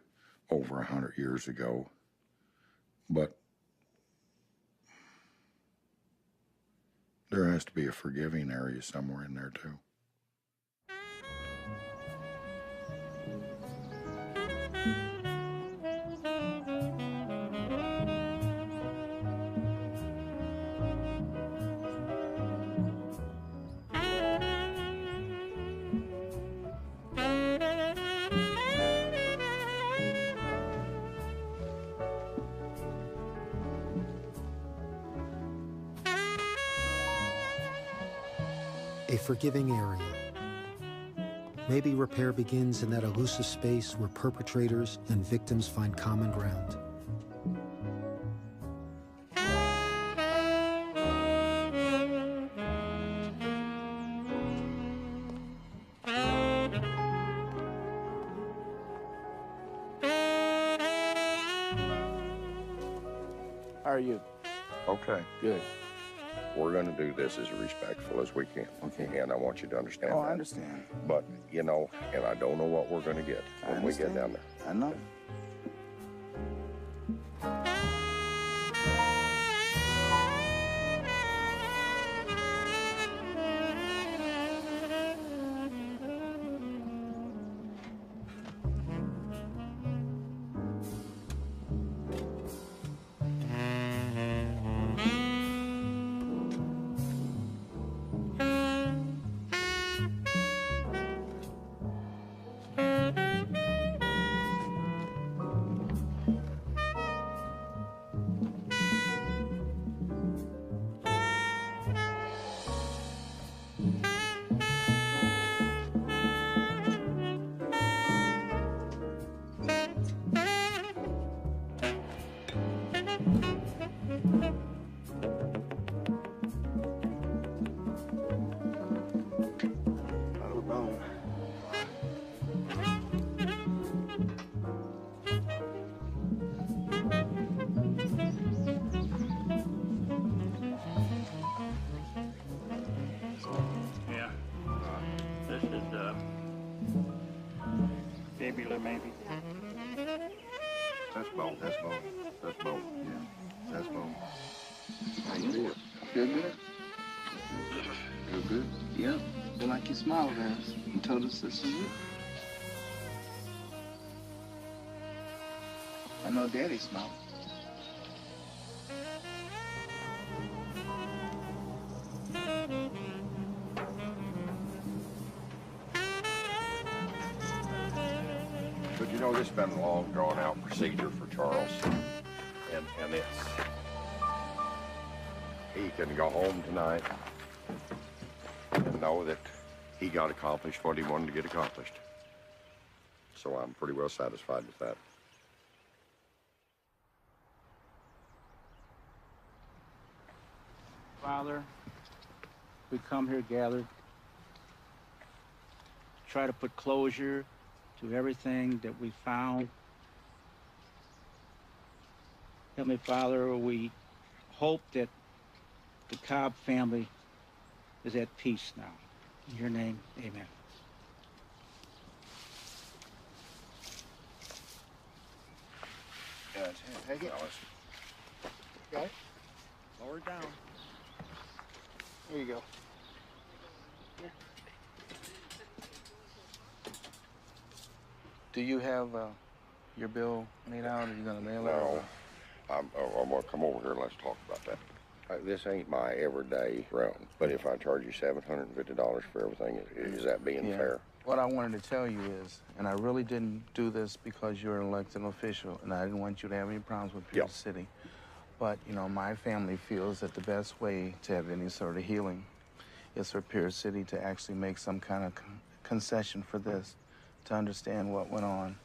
E: over 100 years ago. But there has to be a forgiving area somewhere in there, too.
B: A forgiving area. Maybe repair begins in that elusive space where perpetrators and victims find common ground.
C: How are you?
E: Okay.
C: Good.
E: We're going to do this as respectful as we can.
C: Okay.
E: And I want you to understand
C: Oh,
E: that.
C: I understand.
E: But, you know, and I don't know what we're going to get when we get down there.
C: I know.
I: Maybe.
E: That's bone. That's bone. That's bone. Yeah. That's bone. How you feel? Feel good? Feel good?
C: Yeah. Feel like you smiled at us and told us this is it. I know Daddy smiled.
E: But you know, this has been a long, drawn-out procedure for Charles. And it's... He can go home tonight and know that he got accomplished what he wanted to get accomplished. So I'm pretty well satisfied with that.
V: Father, we come here gathered to try to put closure to everything that we found. Heavenly Father, we hope that the Cobb family is at peace now. In your name, amen.
E: Yeah, take it.
C: Okay.
V: Lower it down.
C: There you go. Do you have your bill made out, or are you gonna mail it?
E: No. I'm gonna come over here and let's talk about that. This ain't my everyday run, but if I charge you $750 for everything, is that being fair?
C: What I wanted to tell you is, and I really didn't do this because you're an elected official, and I didn't want you to have any problems with Pierce City, but, you know, my family feels that the best way to have any sort of healing is for Pierce City to actually make some kind of concession for this, to understand what went on,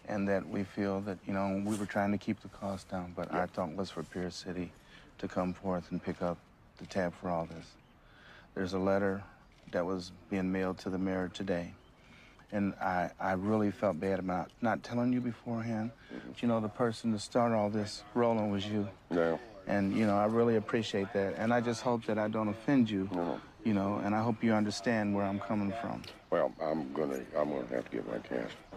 C: and that we feel that, you know, we were trying to keep the cost down, but our thought was for Pierce City to come forth and pick up the tab for all this. There's a letter that was being mailed to the mayor today, and I really felt bad about not telling you beforehand. But, you know, the person to start all this rolling was you.
E: Yeah.
C: And, you know, I really appreciate that. And I just hope that I don't offend you, you know, and I hope you understand where I'm coming from.
E: Well, I'm gonna have to get my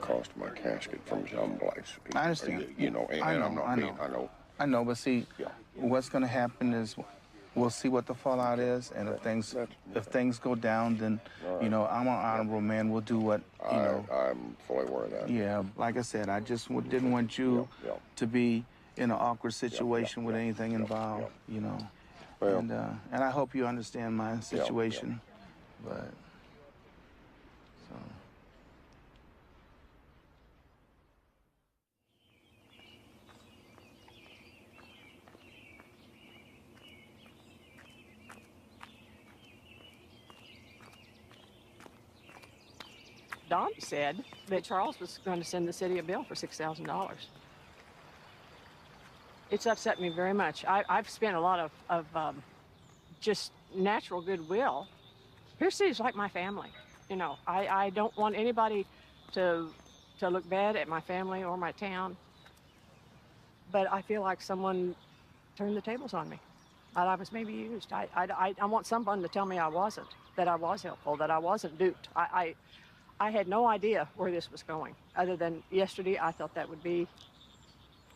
E: cost of my casket from some place.
C: I understand.
E: You know, and I'm not being, I know.
C: I know, but see, what's going to happen is we'll see what the fallout is, and if things go down, then, you know, I'm an honorable man. We'll do what, you know.
E: I'm fully aware of that.
C: Yeah, like I said, I just didn't want you to be in an awkward situation with anything involved, you know.
E: Well,
C: and I hope you understand my situation, but, so.
Y: Don said that Charles was going to send the city a bill for $6,000. It's upset me very much. I've spent a lot of just natural goodwill. Pierce City's like my family. You know, I don't want anybody to look bad at my family or my town. But I feel like someone turned the tables on me. That I was maybe used. I want someone to tell me I wasn't, that I was helpful, that I wasn't duped. I had no idea where this was going, other than yesterday I thought that would be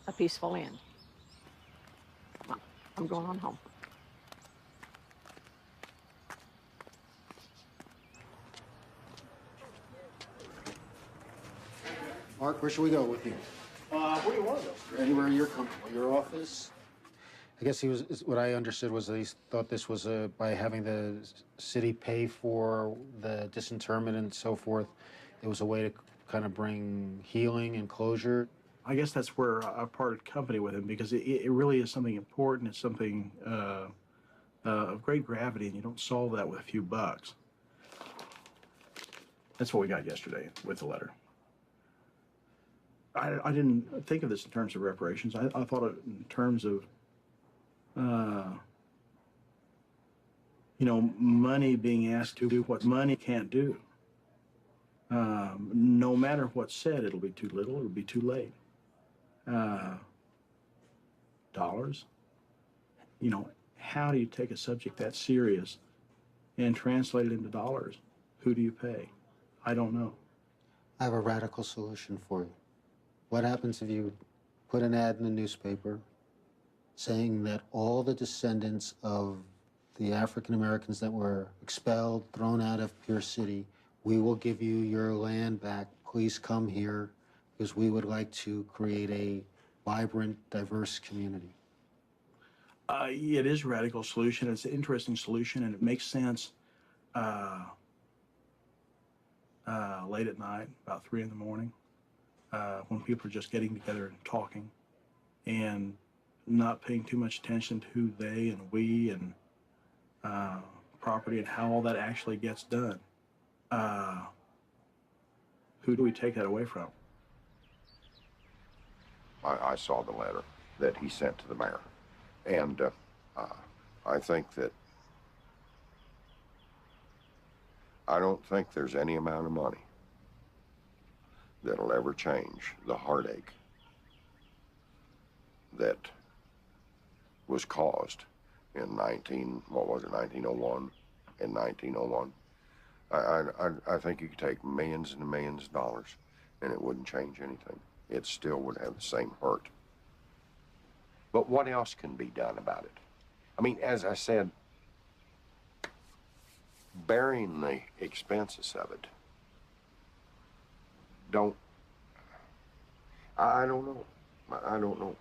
Y: a peaceful end. I'm going on home.
B: Mark, where should we go with you?
V: Where do you want to go?
B: Anywhere you're comfortable. Your office? I guess what I understood was that he thought this was by having the city pay for the disinterment and so forth, it was a way to kind of bring healing and closure.
I: I guess that's where I parted company with him, because it really is something important. It's something of great gravity, and you don't solve that with a few bucks. That's what we got yesterday with the letter. I didn't think of this in terms of reparations. I thought it in terms of you know, money being asked to do what money can't do. No matter what's said, it'll be too little, it'll be too late. Dollars, you know, how do you take a subject that serious and translate it into dollars? Who do you pay? I don't know.
B: I have a radical solution for you. What happens if you put an ad in the newspaper saying that all the descendants of the African Americans that were expelled, thrown out of Pierce City, we will give you your land back. Please come here because we would like to create a vibrant, diverse community.
I: It is a radical solution. It's an interesting solution, and it makes sense late at night, about 3 in the morning, when people are just getting together and talking and not paying too much attention to who they and we and property and how all that actually gets done. Who do we take that away from?
E: I saw the letter that he sent to the mayor, and I think that I don't think there's any amount of money that'll ever change the heartache that was caused in 1901 and 1901. I think you could take millions and millions of dollars and it wouldn't change anything. It still would have the same hurt. But what else can be done about it? I mean, as I said, bearing the expenses of it, I don't know. I don't know.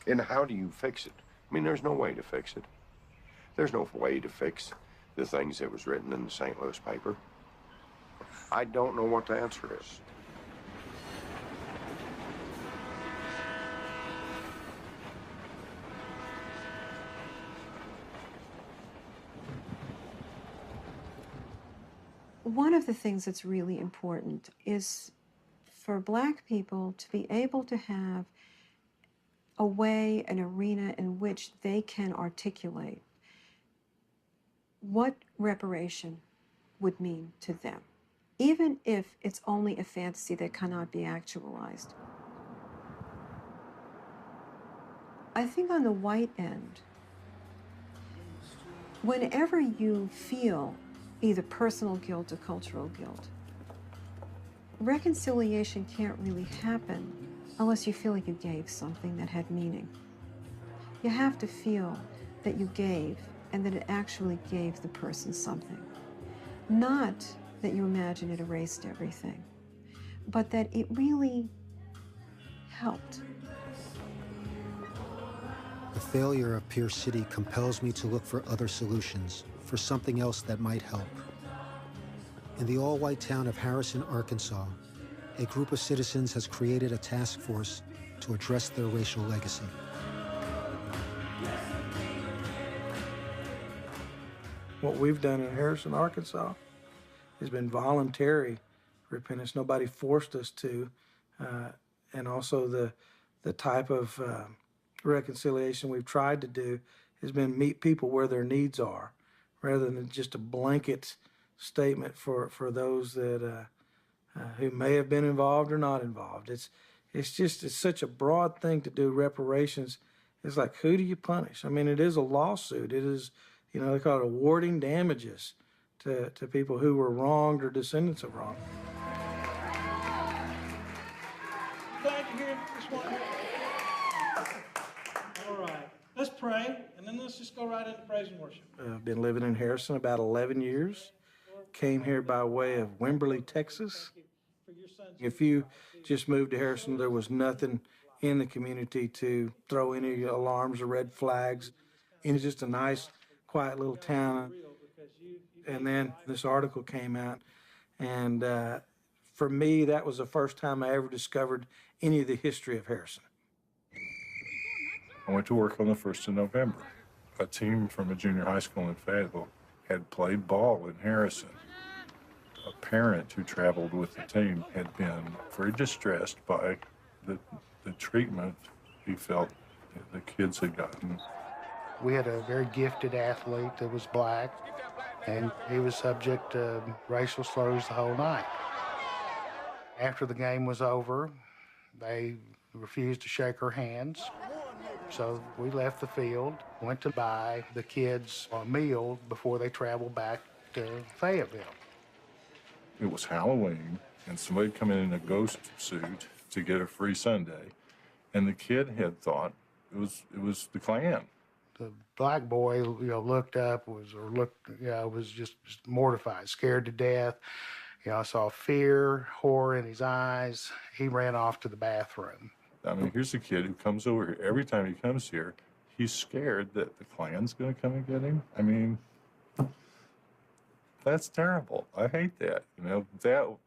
E: And how do you fix it? I mean, there's no way to fix it. There's no way to fix the things that was written in the St. Louis paper. I don't know what the answer is.
G: One of the things that's really important is for Black people to be able to have a way, an arena in which they can articulate what reparation would mean to them, even if it's only a fantasy that cannot be actualized. I think on the white end, whenever you feel either personal guilt or cultural guilt, reconciliation can't really happen unless you feel like you gave something that had meaning. You have to feel that you gave and that it actually gave the person something. Not that you imagine it erased everything, but that it really helped.
B: The failure of Pierce City compels me to look for other solutions, for something else that might help. In the all-white town of Harrison, Arkansas, a group of citizens has created a task force to address their racial legacy.
I: What we've done in Harrison, Arkansas has been voluntary repentance. Nobody forced us to. And also the type of reconciliation we've tried to do has been meet people where their needs are, rather than just a blanket statement for those that who may have been involved or not involved. It's such a broad thing to do reparations. It's like, who do you punish? I mean, it is a lawsuit. It is, you know, they call it awarding damages to people who were wronged or descendants of wrong.
K: Glad you're here this morning. All right, let's pray, and then let's just go right into praise and worship.
I: I've been living in Harrison about 11 years. Came here by way of Wimberley, Texas. If you just moved to Harrison, there was nothing in the community to throw any alarms or red flags. It was just a nice, quiet little town. And then this article came out, and for me, that was the first time I ever discovered any of the history of Harrison.
L: I went to work on the 1st of November. A team from a junior high school in Fayetteville had played ball in Harrison. A parent who traveled with the team had been very distressed by the treatment he felt the kids had gotten.
M: We had a very gifted athlete that was black, and he was subject to racial slurs the whole night. After the game was over, they refused to shake her hands. So we left the field, went to buy the kids a meal before they traveled back to Fayetteville.
L: It was Halloween, and somebody come in a ghost suit to get a free sundae. And the kid had thought it was the Klan.
M: The black boy, looked up, was just mortified, scared to death. I saw fear, horror in his eyes. He ran off to the bathroom.
L: I mean, here's a kid who comes over here. Every time he comes here, he's scared that the Klan's going to come and get him. I mean, that's terrible. I hate that.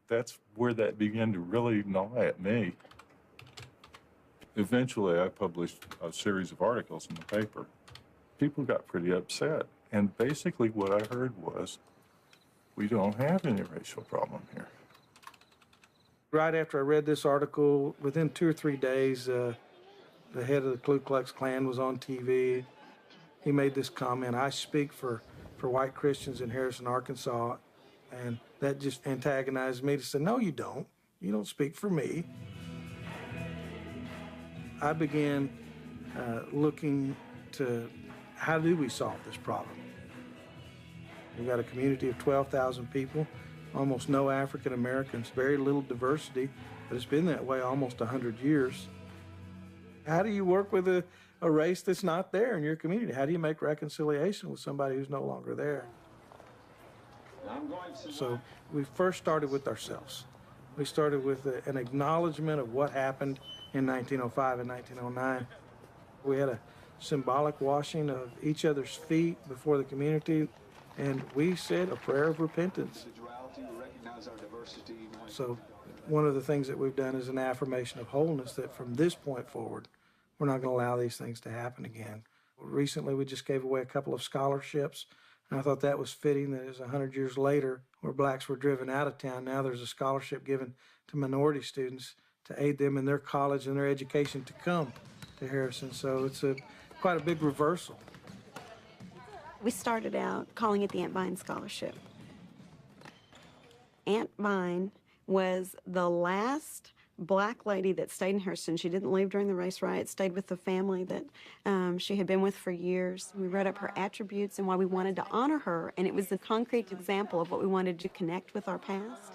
L: That's where that began to really gnaw at me. Eventually, I published a series of articles in the paper. People got pretty upset. And basically what I heard was, we don't have any racial problem here.
I: Right after I read this article, within 2 or 3 days, the head of the Ku Klux Klan was on TV. He made this comment, "I speak for white Christians in Harrison, Arkansas," and that just antagonized me to say, "No, you don't. You don't speak for me." I began looking to how do we solve this problem? We've got a community of 12,000 people, almost no African Americans, very little diversity, but it's been that way almost 100 years. How do you work with a race that's not there in your community? How do you make reconciliation with somebody who's no longer there? So we first started with ourselves. We started with an acknowledgement of what happened in 1905 and 1909. We had a symbolic washing of each other's feet before the community, and we said a prayer of repentance. So one of the things that we've done is an affirmation of wholeness, that from this point forward, we're not going to allow these things to happen again. Recently, we just gave away a couple of scholarships, and I thought that was fitting that as 100 years later, where blacks were driven out of town, now there's a scholarship given to minority students to aid them in their college and their education to come to Harrison. So it's quite a big reversal.
A: We started out calling it the Aunt Vine Scholarship. Aunt Vine was the last black lady that stayed in Harrison. She didn't leave during the race riots, stayed with the family that she had been with for years. We wrote up her attributes and why we wanted to honor her, and it was a concrete example of what we wanted to connect with our past.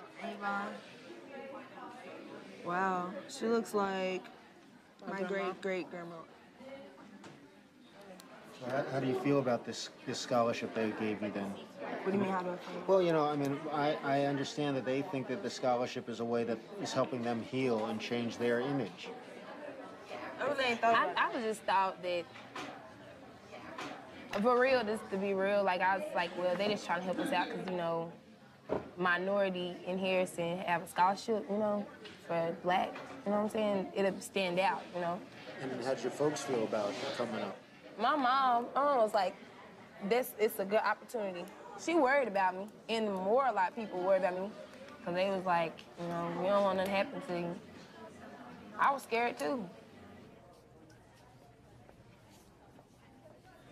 P: Wow, she looks like my great-great-grandma.
B: How do you feel about this scholarship they gave you then?
P: What do you mean, how do I feel?
B: Well, I understand that they think that the scholarship is a way that is helping them heal and change their image.
Q: I just thought that, for real, just to be real, I was like, well, they just trying to help us out because, minority in Harrison have a scholarship, for black, what I'm saying? It'll stand out,
B: And how'd your folks feel about coming up?
Q: My mom was like, it's a good opportunity. She worried about me, and a lot of people worried about me, because they was like, we don't want nothing to happen to you. I was scared too.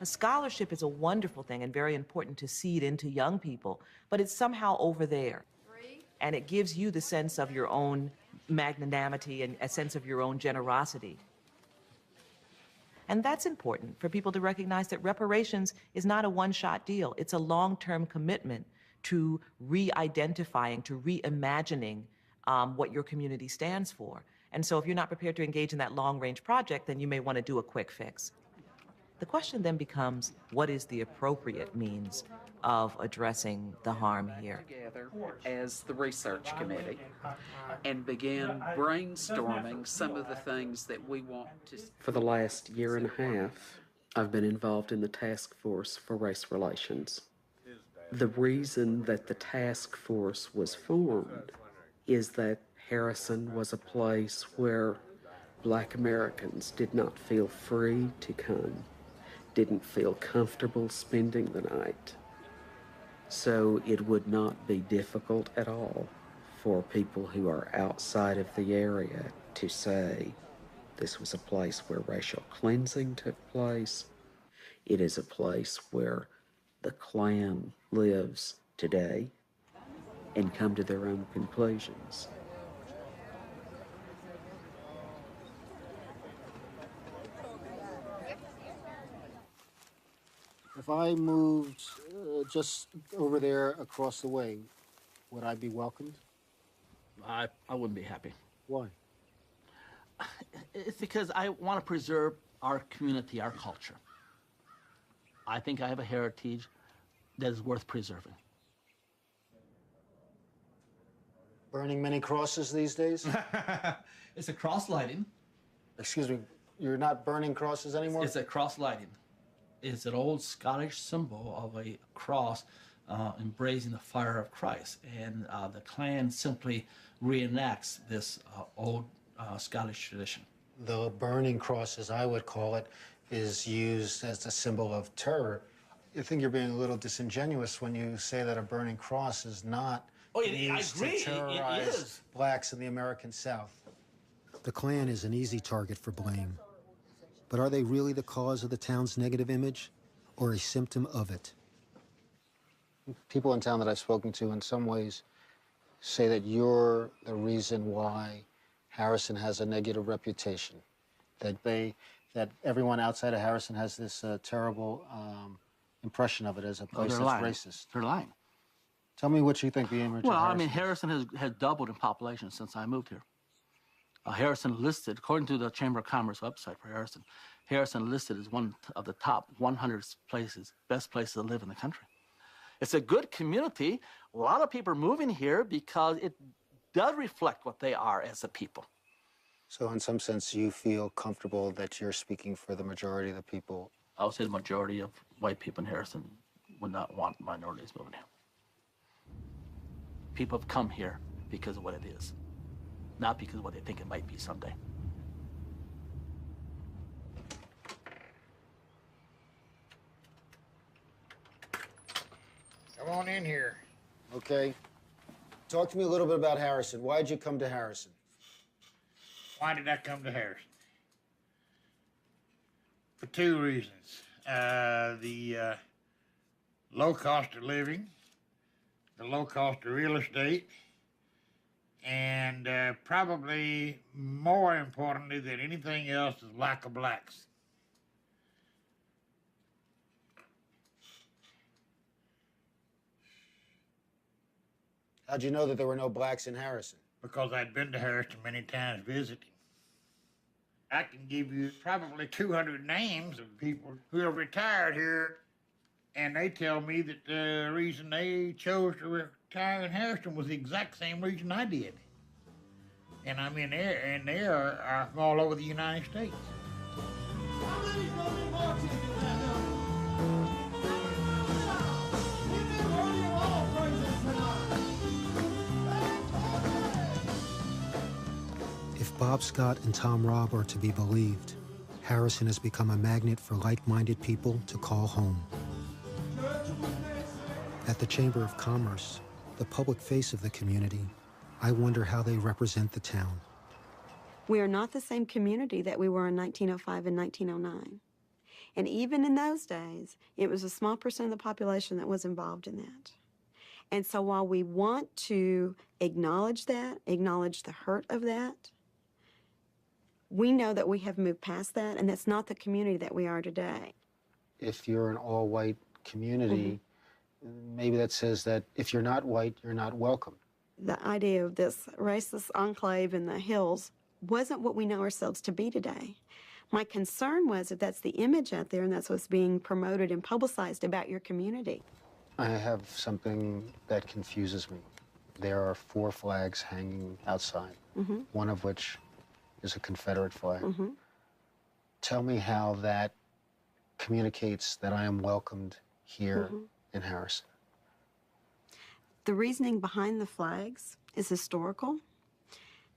U: A scholarship is a wonderful thing and very important to seed into young people, but it's somehow over there. And it gives you the sense of your own magnanimity and a sense of your own generosity. And that's important for people to recognize that reparations is not a one-shot deal. It's a long-term commitment to re-identifying, to reimagining what your community stands for. And so if you're not prepared to engage in that long-range project, then you may want to do a quick fix. The question then becomes, what is the appropriate means of addressing the harm here?
R: Together as the research committee and began brainstorming some of the things that we want to...
T: For the last year and a half, I've been involved in the task force for race relations. The reason that the task force was formed is that Harrison was a place where Black Americans did not feel free to come, didn't feel comfortable spending the night. So it would not be difficult at all for people who are outside of the area to say this was a place where racial cleansing took place. It is a place where the Klan lives today, and come to their own conclusions.
B: If I moved just over there across the way, would I be welcomed?
S: I wouldn't be happy.
B: Why?
N: It's because I want to preserve our community, our culture. I think I have a heritage that is worth preserving.
B: Burning many crosses these days?
N: It's a cross lighting.
B: Excuse me, you're not burning crosses anymore?
N: It's a cross lighting. It's an old Scottish symbol of a cross embracing the fire of Christ. And the clan simply reenacts this old Scottish tradition.
B: The burning cross, as I would call it, is used as a symbol of terror. I think you're being a little disingenuous when you say that a burning cross is not used to terrorize blacks in the American South. The Klan is an easy target for blame. But are they really the cause of the town's negative image, or a symptom of it? People in town that I've spoken to in some ways say that you're the reason why Harrison has a negative reputation, that everyone outside of Harrison has this terrible impression of it as a place that's racist.
N: They're lying.
B: Tell me what you think the image of Harrison is.
N: Harrison has doubled in population since I moved here. Harrison listed, according to the Chamber of Commerce website for Harrison, Harrison listed as one of the top 100 best places to live in the country. It's a good community. A lot of people are moving here because it does reflect what they are as a people.
B: So in some sense, you feel comfortable that you're speaking for the majority of the people?
N: I would say the majority of white people in Harrison would not want minorities moving here. People have come here because of what it is, not because of what they think it might be someday.
M: Come on in here.
B: Okay. Talk to me a little bit about Harrison. Why'd you come to Harrison?
M: Why did I come to Harrison? For two reasons. The low cost of living, the low cost of real estate, and probably more importantly than anything else is lack of blacks.
B: How'd you know that there were no blacks in Harrison?
M: Because I'd been to Harrison many times visiting. I can give you probably 200 names of people who have retired here, and they tell me that the reason they chose to retire in Harrison was the exact same reason I did. And I mean, they are from all over the United States.
B: If Bob Scott and Tom Robb are to be believed, Harrison has become a magnet for like-minded people to call home. At the Chamber of Commerce, the public face of the community, I wonder how they represent the town.
A: We are not the same community that we were in 1905 and 1909. And even in those days, it was a small percent of the population that was involved in that. And so while we want to acknowledge that, acknowledge the hurt of that, we know that we have moved past that, and that's not the community that we are today.
B: If you're an all-white community, maybe that says that if you're not white, you're not welcome.
A: The idea of this racist enclave in the hills wasn't what we know ourselves to be today. My concern was if that's the image out there and that's what's being promoted and publicized about your community.
B: I have something that confuses me. There are 4 flags hanging outside, one of which is a Confederate flag. Tell me how that communicates that I am welcomed here in Harrison.
A: The reasoning behind the flags is historical.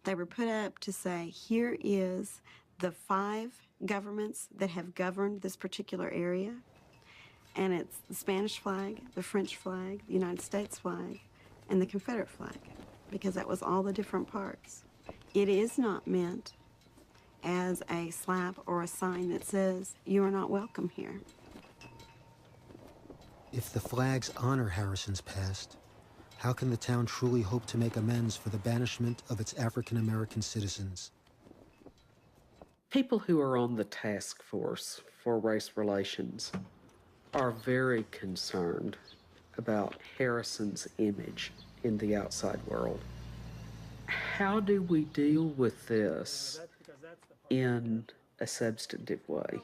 A: They were put up to say, here is the 5 governments that have governed this particular area, and it's the Spanish flag, the French flag, the United States flag, and the Confederate flag, because that was all the different parts. It is not meant as a slap or a sign that says, you are not welcome here.
B: If the flags honor Harrison's past, how can the town truly hope to make amends for the banishment of its African-American citizens?
T: People who are on the task force for race relations are very concerned about Harrison's image in the outside world. How do we deal with this in a substantive way.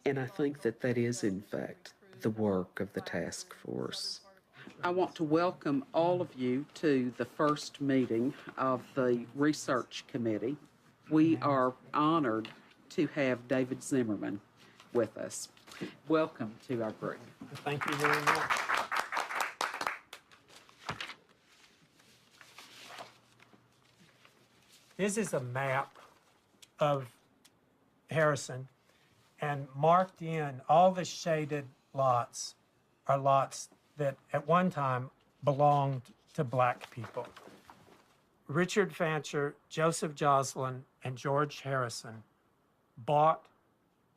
T: And I think that that is, in fact, the work of the task force. I want to welcome all of you to the first meeting of the research committee. We are honored to have David Zimmerman with us. Welcome to our group.
D: Thank you very much. This is a map of Harrison, and marked in all the shaded lots are lots that at one time belonged to black people. Richard Fancher, Joseph Joslin, and George Harrison bought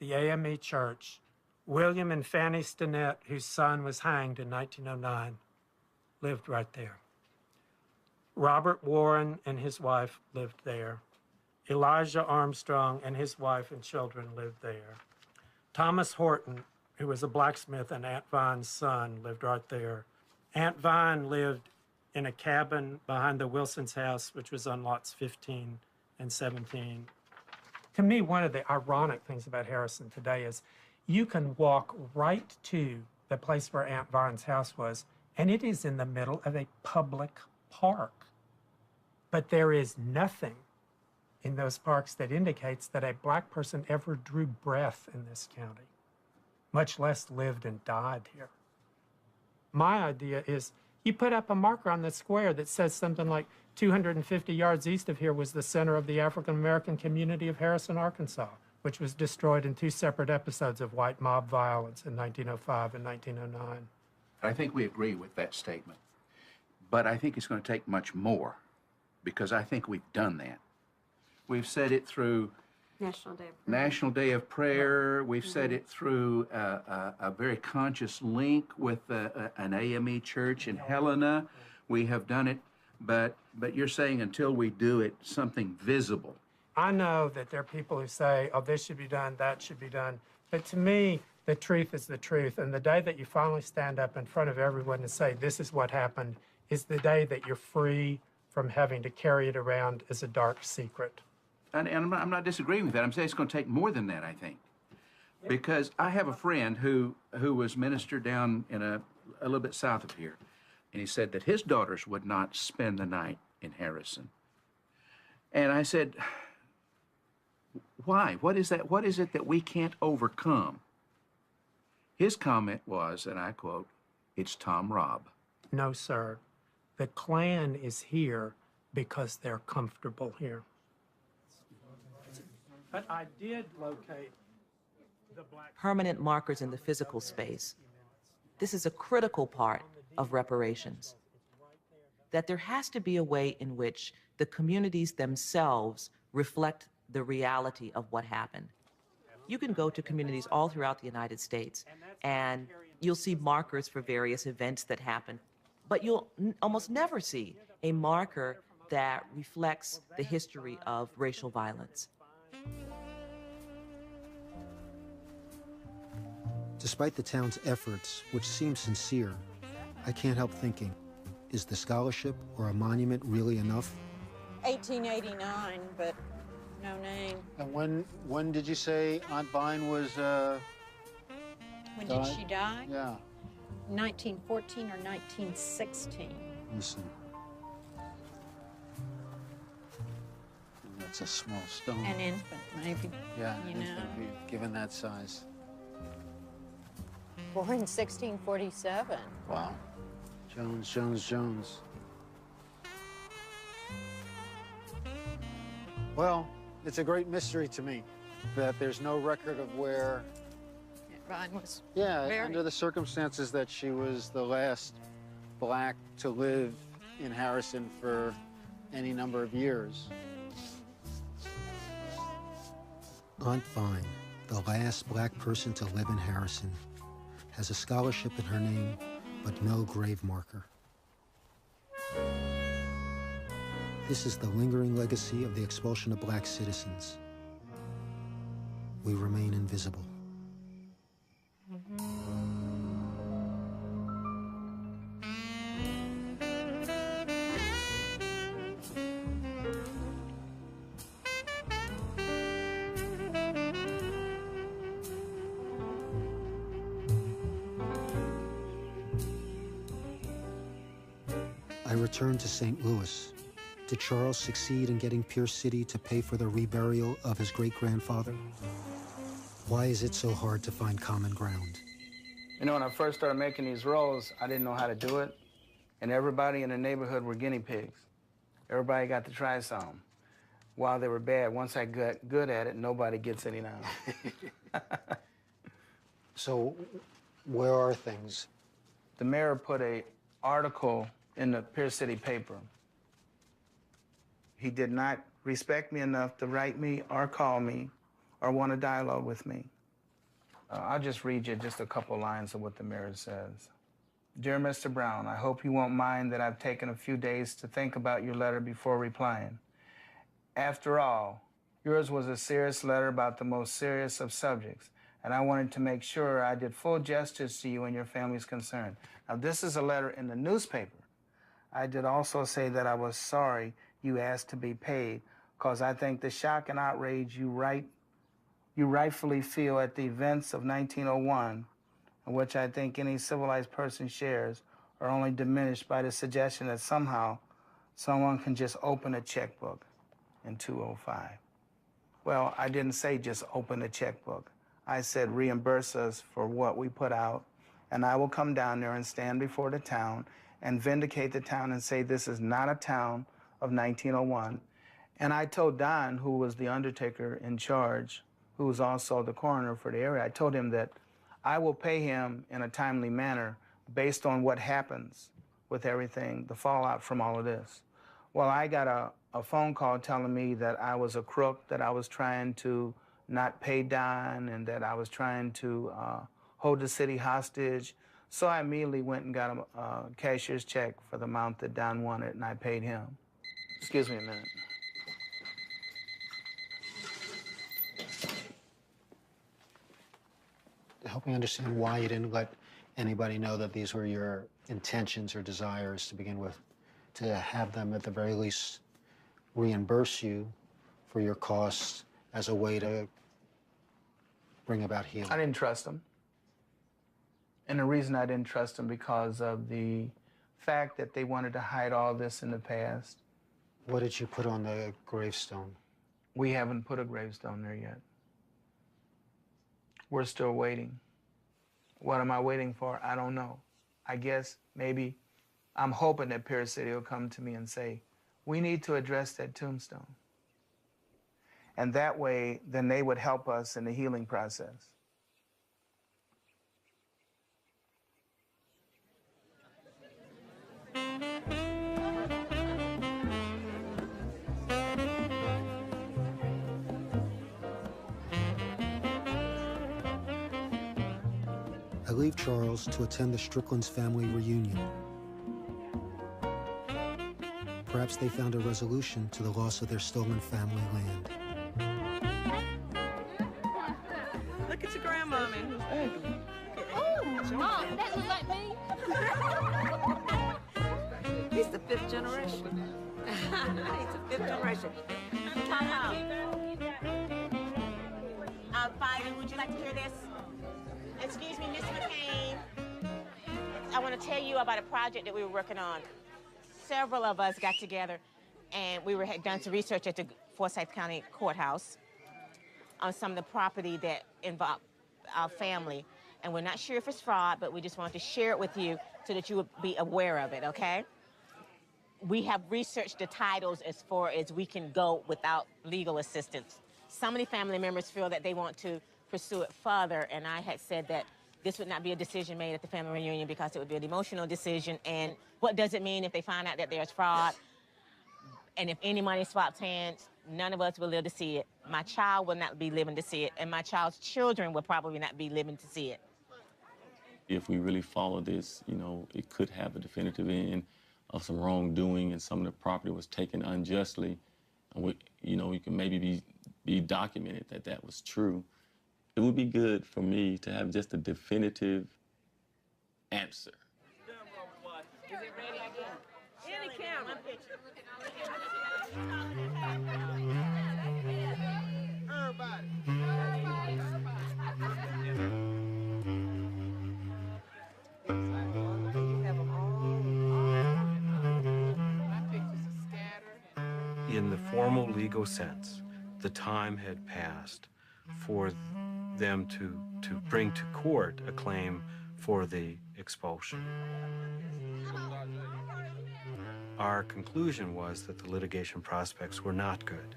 D: the AME Church. William and Fanny Stinnett, whose son was hanged in 1909, lived right there. Robert Warren and his wife lived there. Elijah Armstrong and his wife and children lived there. Thomas Horton, who was a blacksmith and Aunt Vine's son, lived right there. Aunt Vine lived in a cabin behind the Wilson's house, which was on lots 15 and 17. To me, one of the ironic things about Harrison today is you can walk right to the place where Aunt Vine's house was, and it is in the middle of a public park. But there is nothing in those parks that indicates that a black person ever drew breath in this county, much less lived and died here. My idea is you put up a marker on the square that says something like 250 yards east of here was the center of the African American community of Harrison, Arkansas, which was destroyed in 2 separate episodes of white mob violence in 1905 and 1909.
O: I think we agree with that statement. But I think it's going to take much more, because I think we've done that. We've said it through National Day of Prayer. We've said it through a very conscious link with an AME church in Helena. We have done it, but you're saying until we do it, something visible.
D: I know that there are people who say, oh, this should be done, that should be done. But to me, the truth is the truth. And the day that you finally stand up in front of everyone and say, this is what happened, is the day that you're free from having to carry it around as a dark secret.
O: And I'm not disagreeing with that. I'm saying it's going to take more than that, I think. Because I have a friend who was minister down in a little bit south of here. And he said that his daughters would not spend the night in Harrison. And I said, why? What is that? What is it that we can't overcome? His comment was, and I quote, it's Tom Robb.
D: No, sir. The Klan is here because they're comfortable here. But I did locate the black...
U: Permanent markers in the physical space. This is a critical part of reparations. That there has to be a way in which the communities themselves reflect the reality of what happened. You can go to communities all throughout the United States, and you'll see markers for various events that happened, but you'll almost never see a marker that reflects the history of racial violence.
B: Despite the town's efforts, which seem sincere, I can't help thinking, is the scholarship or a monument really enough?
S: 1889, but no name.
B: And when did you say Aunt Vine was,
S: When did she die?
B: Yeah.
S: 1914 or 1916.
B: Listen. That's a small stone.
S: An infant, maybe.
B: Yeah,
S: you
B: an
S: know.
B: infant, given that size.
S: Born in 1647.
B: Wow. Jones, Jones, Jones. Well, it's a great mystery to me that there's no record of where...
S: Vine was
B: under the circumstances that she was the last black to live in Harrison for any number of years. Aunt Vine, the last black person to live in Harrison, has a scholarship in her name, but no grave marker. This is the lingering legacy of the expulsion of black citizens. We remain invisible. I returned to St. Louis. Did Charles succeed in getting Pierce City to pay for the reburial of his great-grandfather? Why is it so hard to find common ground?
C: You know, when I first started making these rolls, I didn't know how to do it, and everybody in the neighborhood were guinea pigs. Everybody got to try some. While they were bad, once I got good at it, nobody gets any now.
B: So, where are things?
C: The mayor put an article in the Pierce City paper. He did not respect me enough to write me or call me or want a dialogue with me. I'll just read you just a couple lines of what the mayor says. Dear Mr. Brown, I hope you won't mind that I've taken a few days to think about your letter before replying. After all, yours was a serious letter about the most serious of subjects, and I wanted to make sure I did full justice to you and your family's concern. Now, this is a letter in the newspaper. I did also say that I was sorry you asked to be paid, because I think the shock and outrage you rightfully feel at the events of 1901, and which I think any civilized person shares, are only diminished by the suggestion that somehow someone can just open a checkbook in 205. Well, I didn't say just open a checkbook. I said reimburse us for what we put out, and I will come down there and stand before the town and vindicate the town and say this is not a town of 1901. And I told Don, who was the undertaker in charge, who was also the coroner for the area, I told him that I will pay him in a timely manner based on what happens with everything, the fallout from all of this. Well, I got a phone call telling me that I was a crook, that I was trying to not pay Don, and that I was trying to hold the city hostage. So I immediately went and got a cashier's check for the amount that Don wanted, and I paid him. Excuse me a minute.
B: Help me understand why you didn't let anybody know that these were your intentions or desires to begin with, to have them at the very least reimburse you for your costs as a way to bring about healing.
C: I didn't trust them. And the reason I didn't trust them because of the fact that they wanted to hide all this in the past.
B: What did you put on the gravestone?
C: We haven't put a gravestone there yet. We're still waiting. What am I waiting for? I don't know. I guess maybe I'm hoping that Pierce City will come to me and say, we need to address that tombstone. And that way, then they would help us in the healing process.
B: I leave Charles to attend the Strickland's family reunion. Perhaps they found a resolution to the loss of their stolen family land.
P: Look at your grandmommy.
Q: Oh, Mom, that looks like me.
P: He's the fifth generation. He's the fifth generation. Tom,
F: Fivey, would you like to hear this? Excuse me, Miss McCain. I want to tell you about a project that we were working on. Several of us got together, and we had done some research at the Forsyth County Courthouse on some of the property that involved our family. And we're not sure if it's fraud, but we just wanted to share it with you so that you would be aware of it, okay? We have researched the titles as far as we can go without legal assistance. Some of the family members feel that they want to pursue it further, and I had said that this would not be a decision made at the family reunion because it would be an emotional decision. And what does it mean if they find out that there's fraud? And if any money swaps hands, none of us will live to see it. My child will not be living to see it, and my child's children will probably not be living to see it.
H: If we really follow this, you know, it could have a definitive end of some wrongdoing, and some of the property was taken unjustly. And we, you know, you can maybe be documented that that was true. It would be good for me to have just a definitive answer.
F: Is it ready again? In the camera.
P: Everybody. You have them all.
J: in the formal legal sense, the time had passed for them to bring to court a claim for the expulsion. Our conclusion was that the litigation prospects were not good.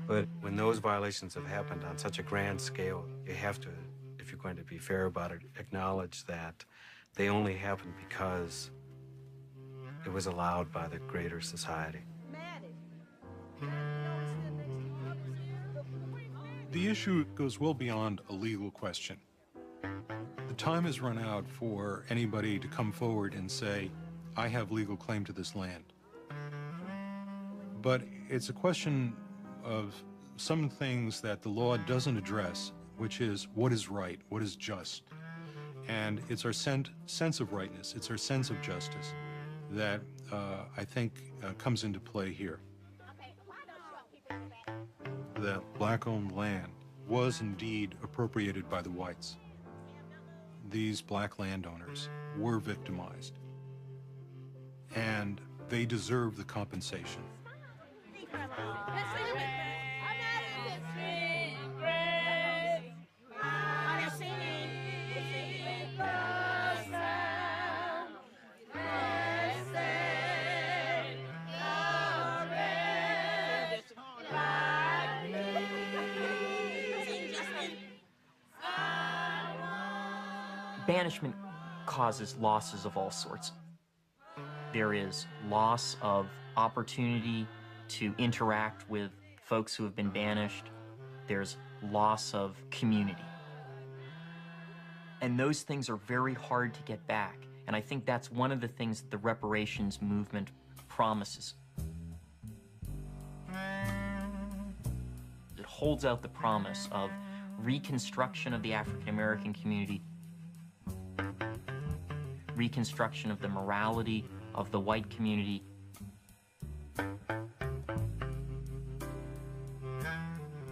J: But when those violations have happened on such a grand scale, you have to, if you're going to be fair about it, acknowledge that they only happened because it was allowed by the greater society.
V: The issue goes well beyond a legal question. The time has run out for anybody to come forward and say, I have legal claim to this land. But it's a question of some things that the law doesn't address, which is what is right, what is just. And it's our sense of rightness, it's our sense of justice that I think comes into play here. That black-owned land was indeed appropriated by the whites. These black landowners were victimized, and they deserve the compensation.
W: Banishment causes losses of all sorts. There is loss of opportunity to interact with folks who have been banished. There's loss of community. And those things are very hard to get back. And I think that's one of the things that the reparations movement promises. It holds out the promise of reconstruction of the African American community, reconstruction of the morality of the white community,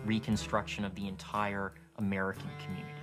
W: reconstruction of the entire American community.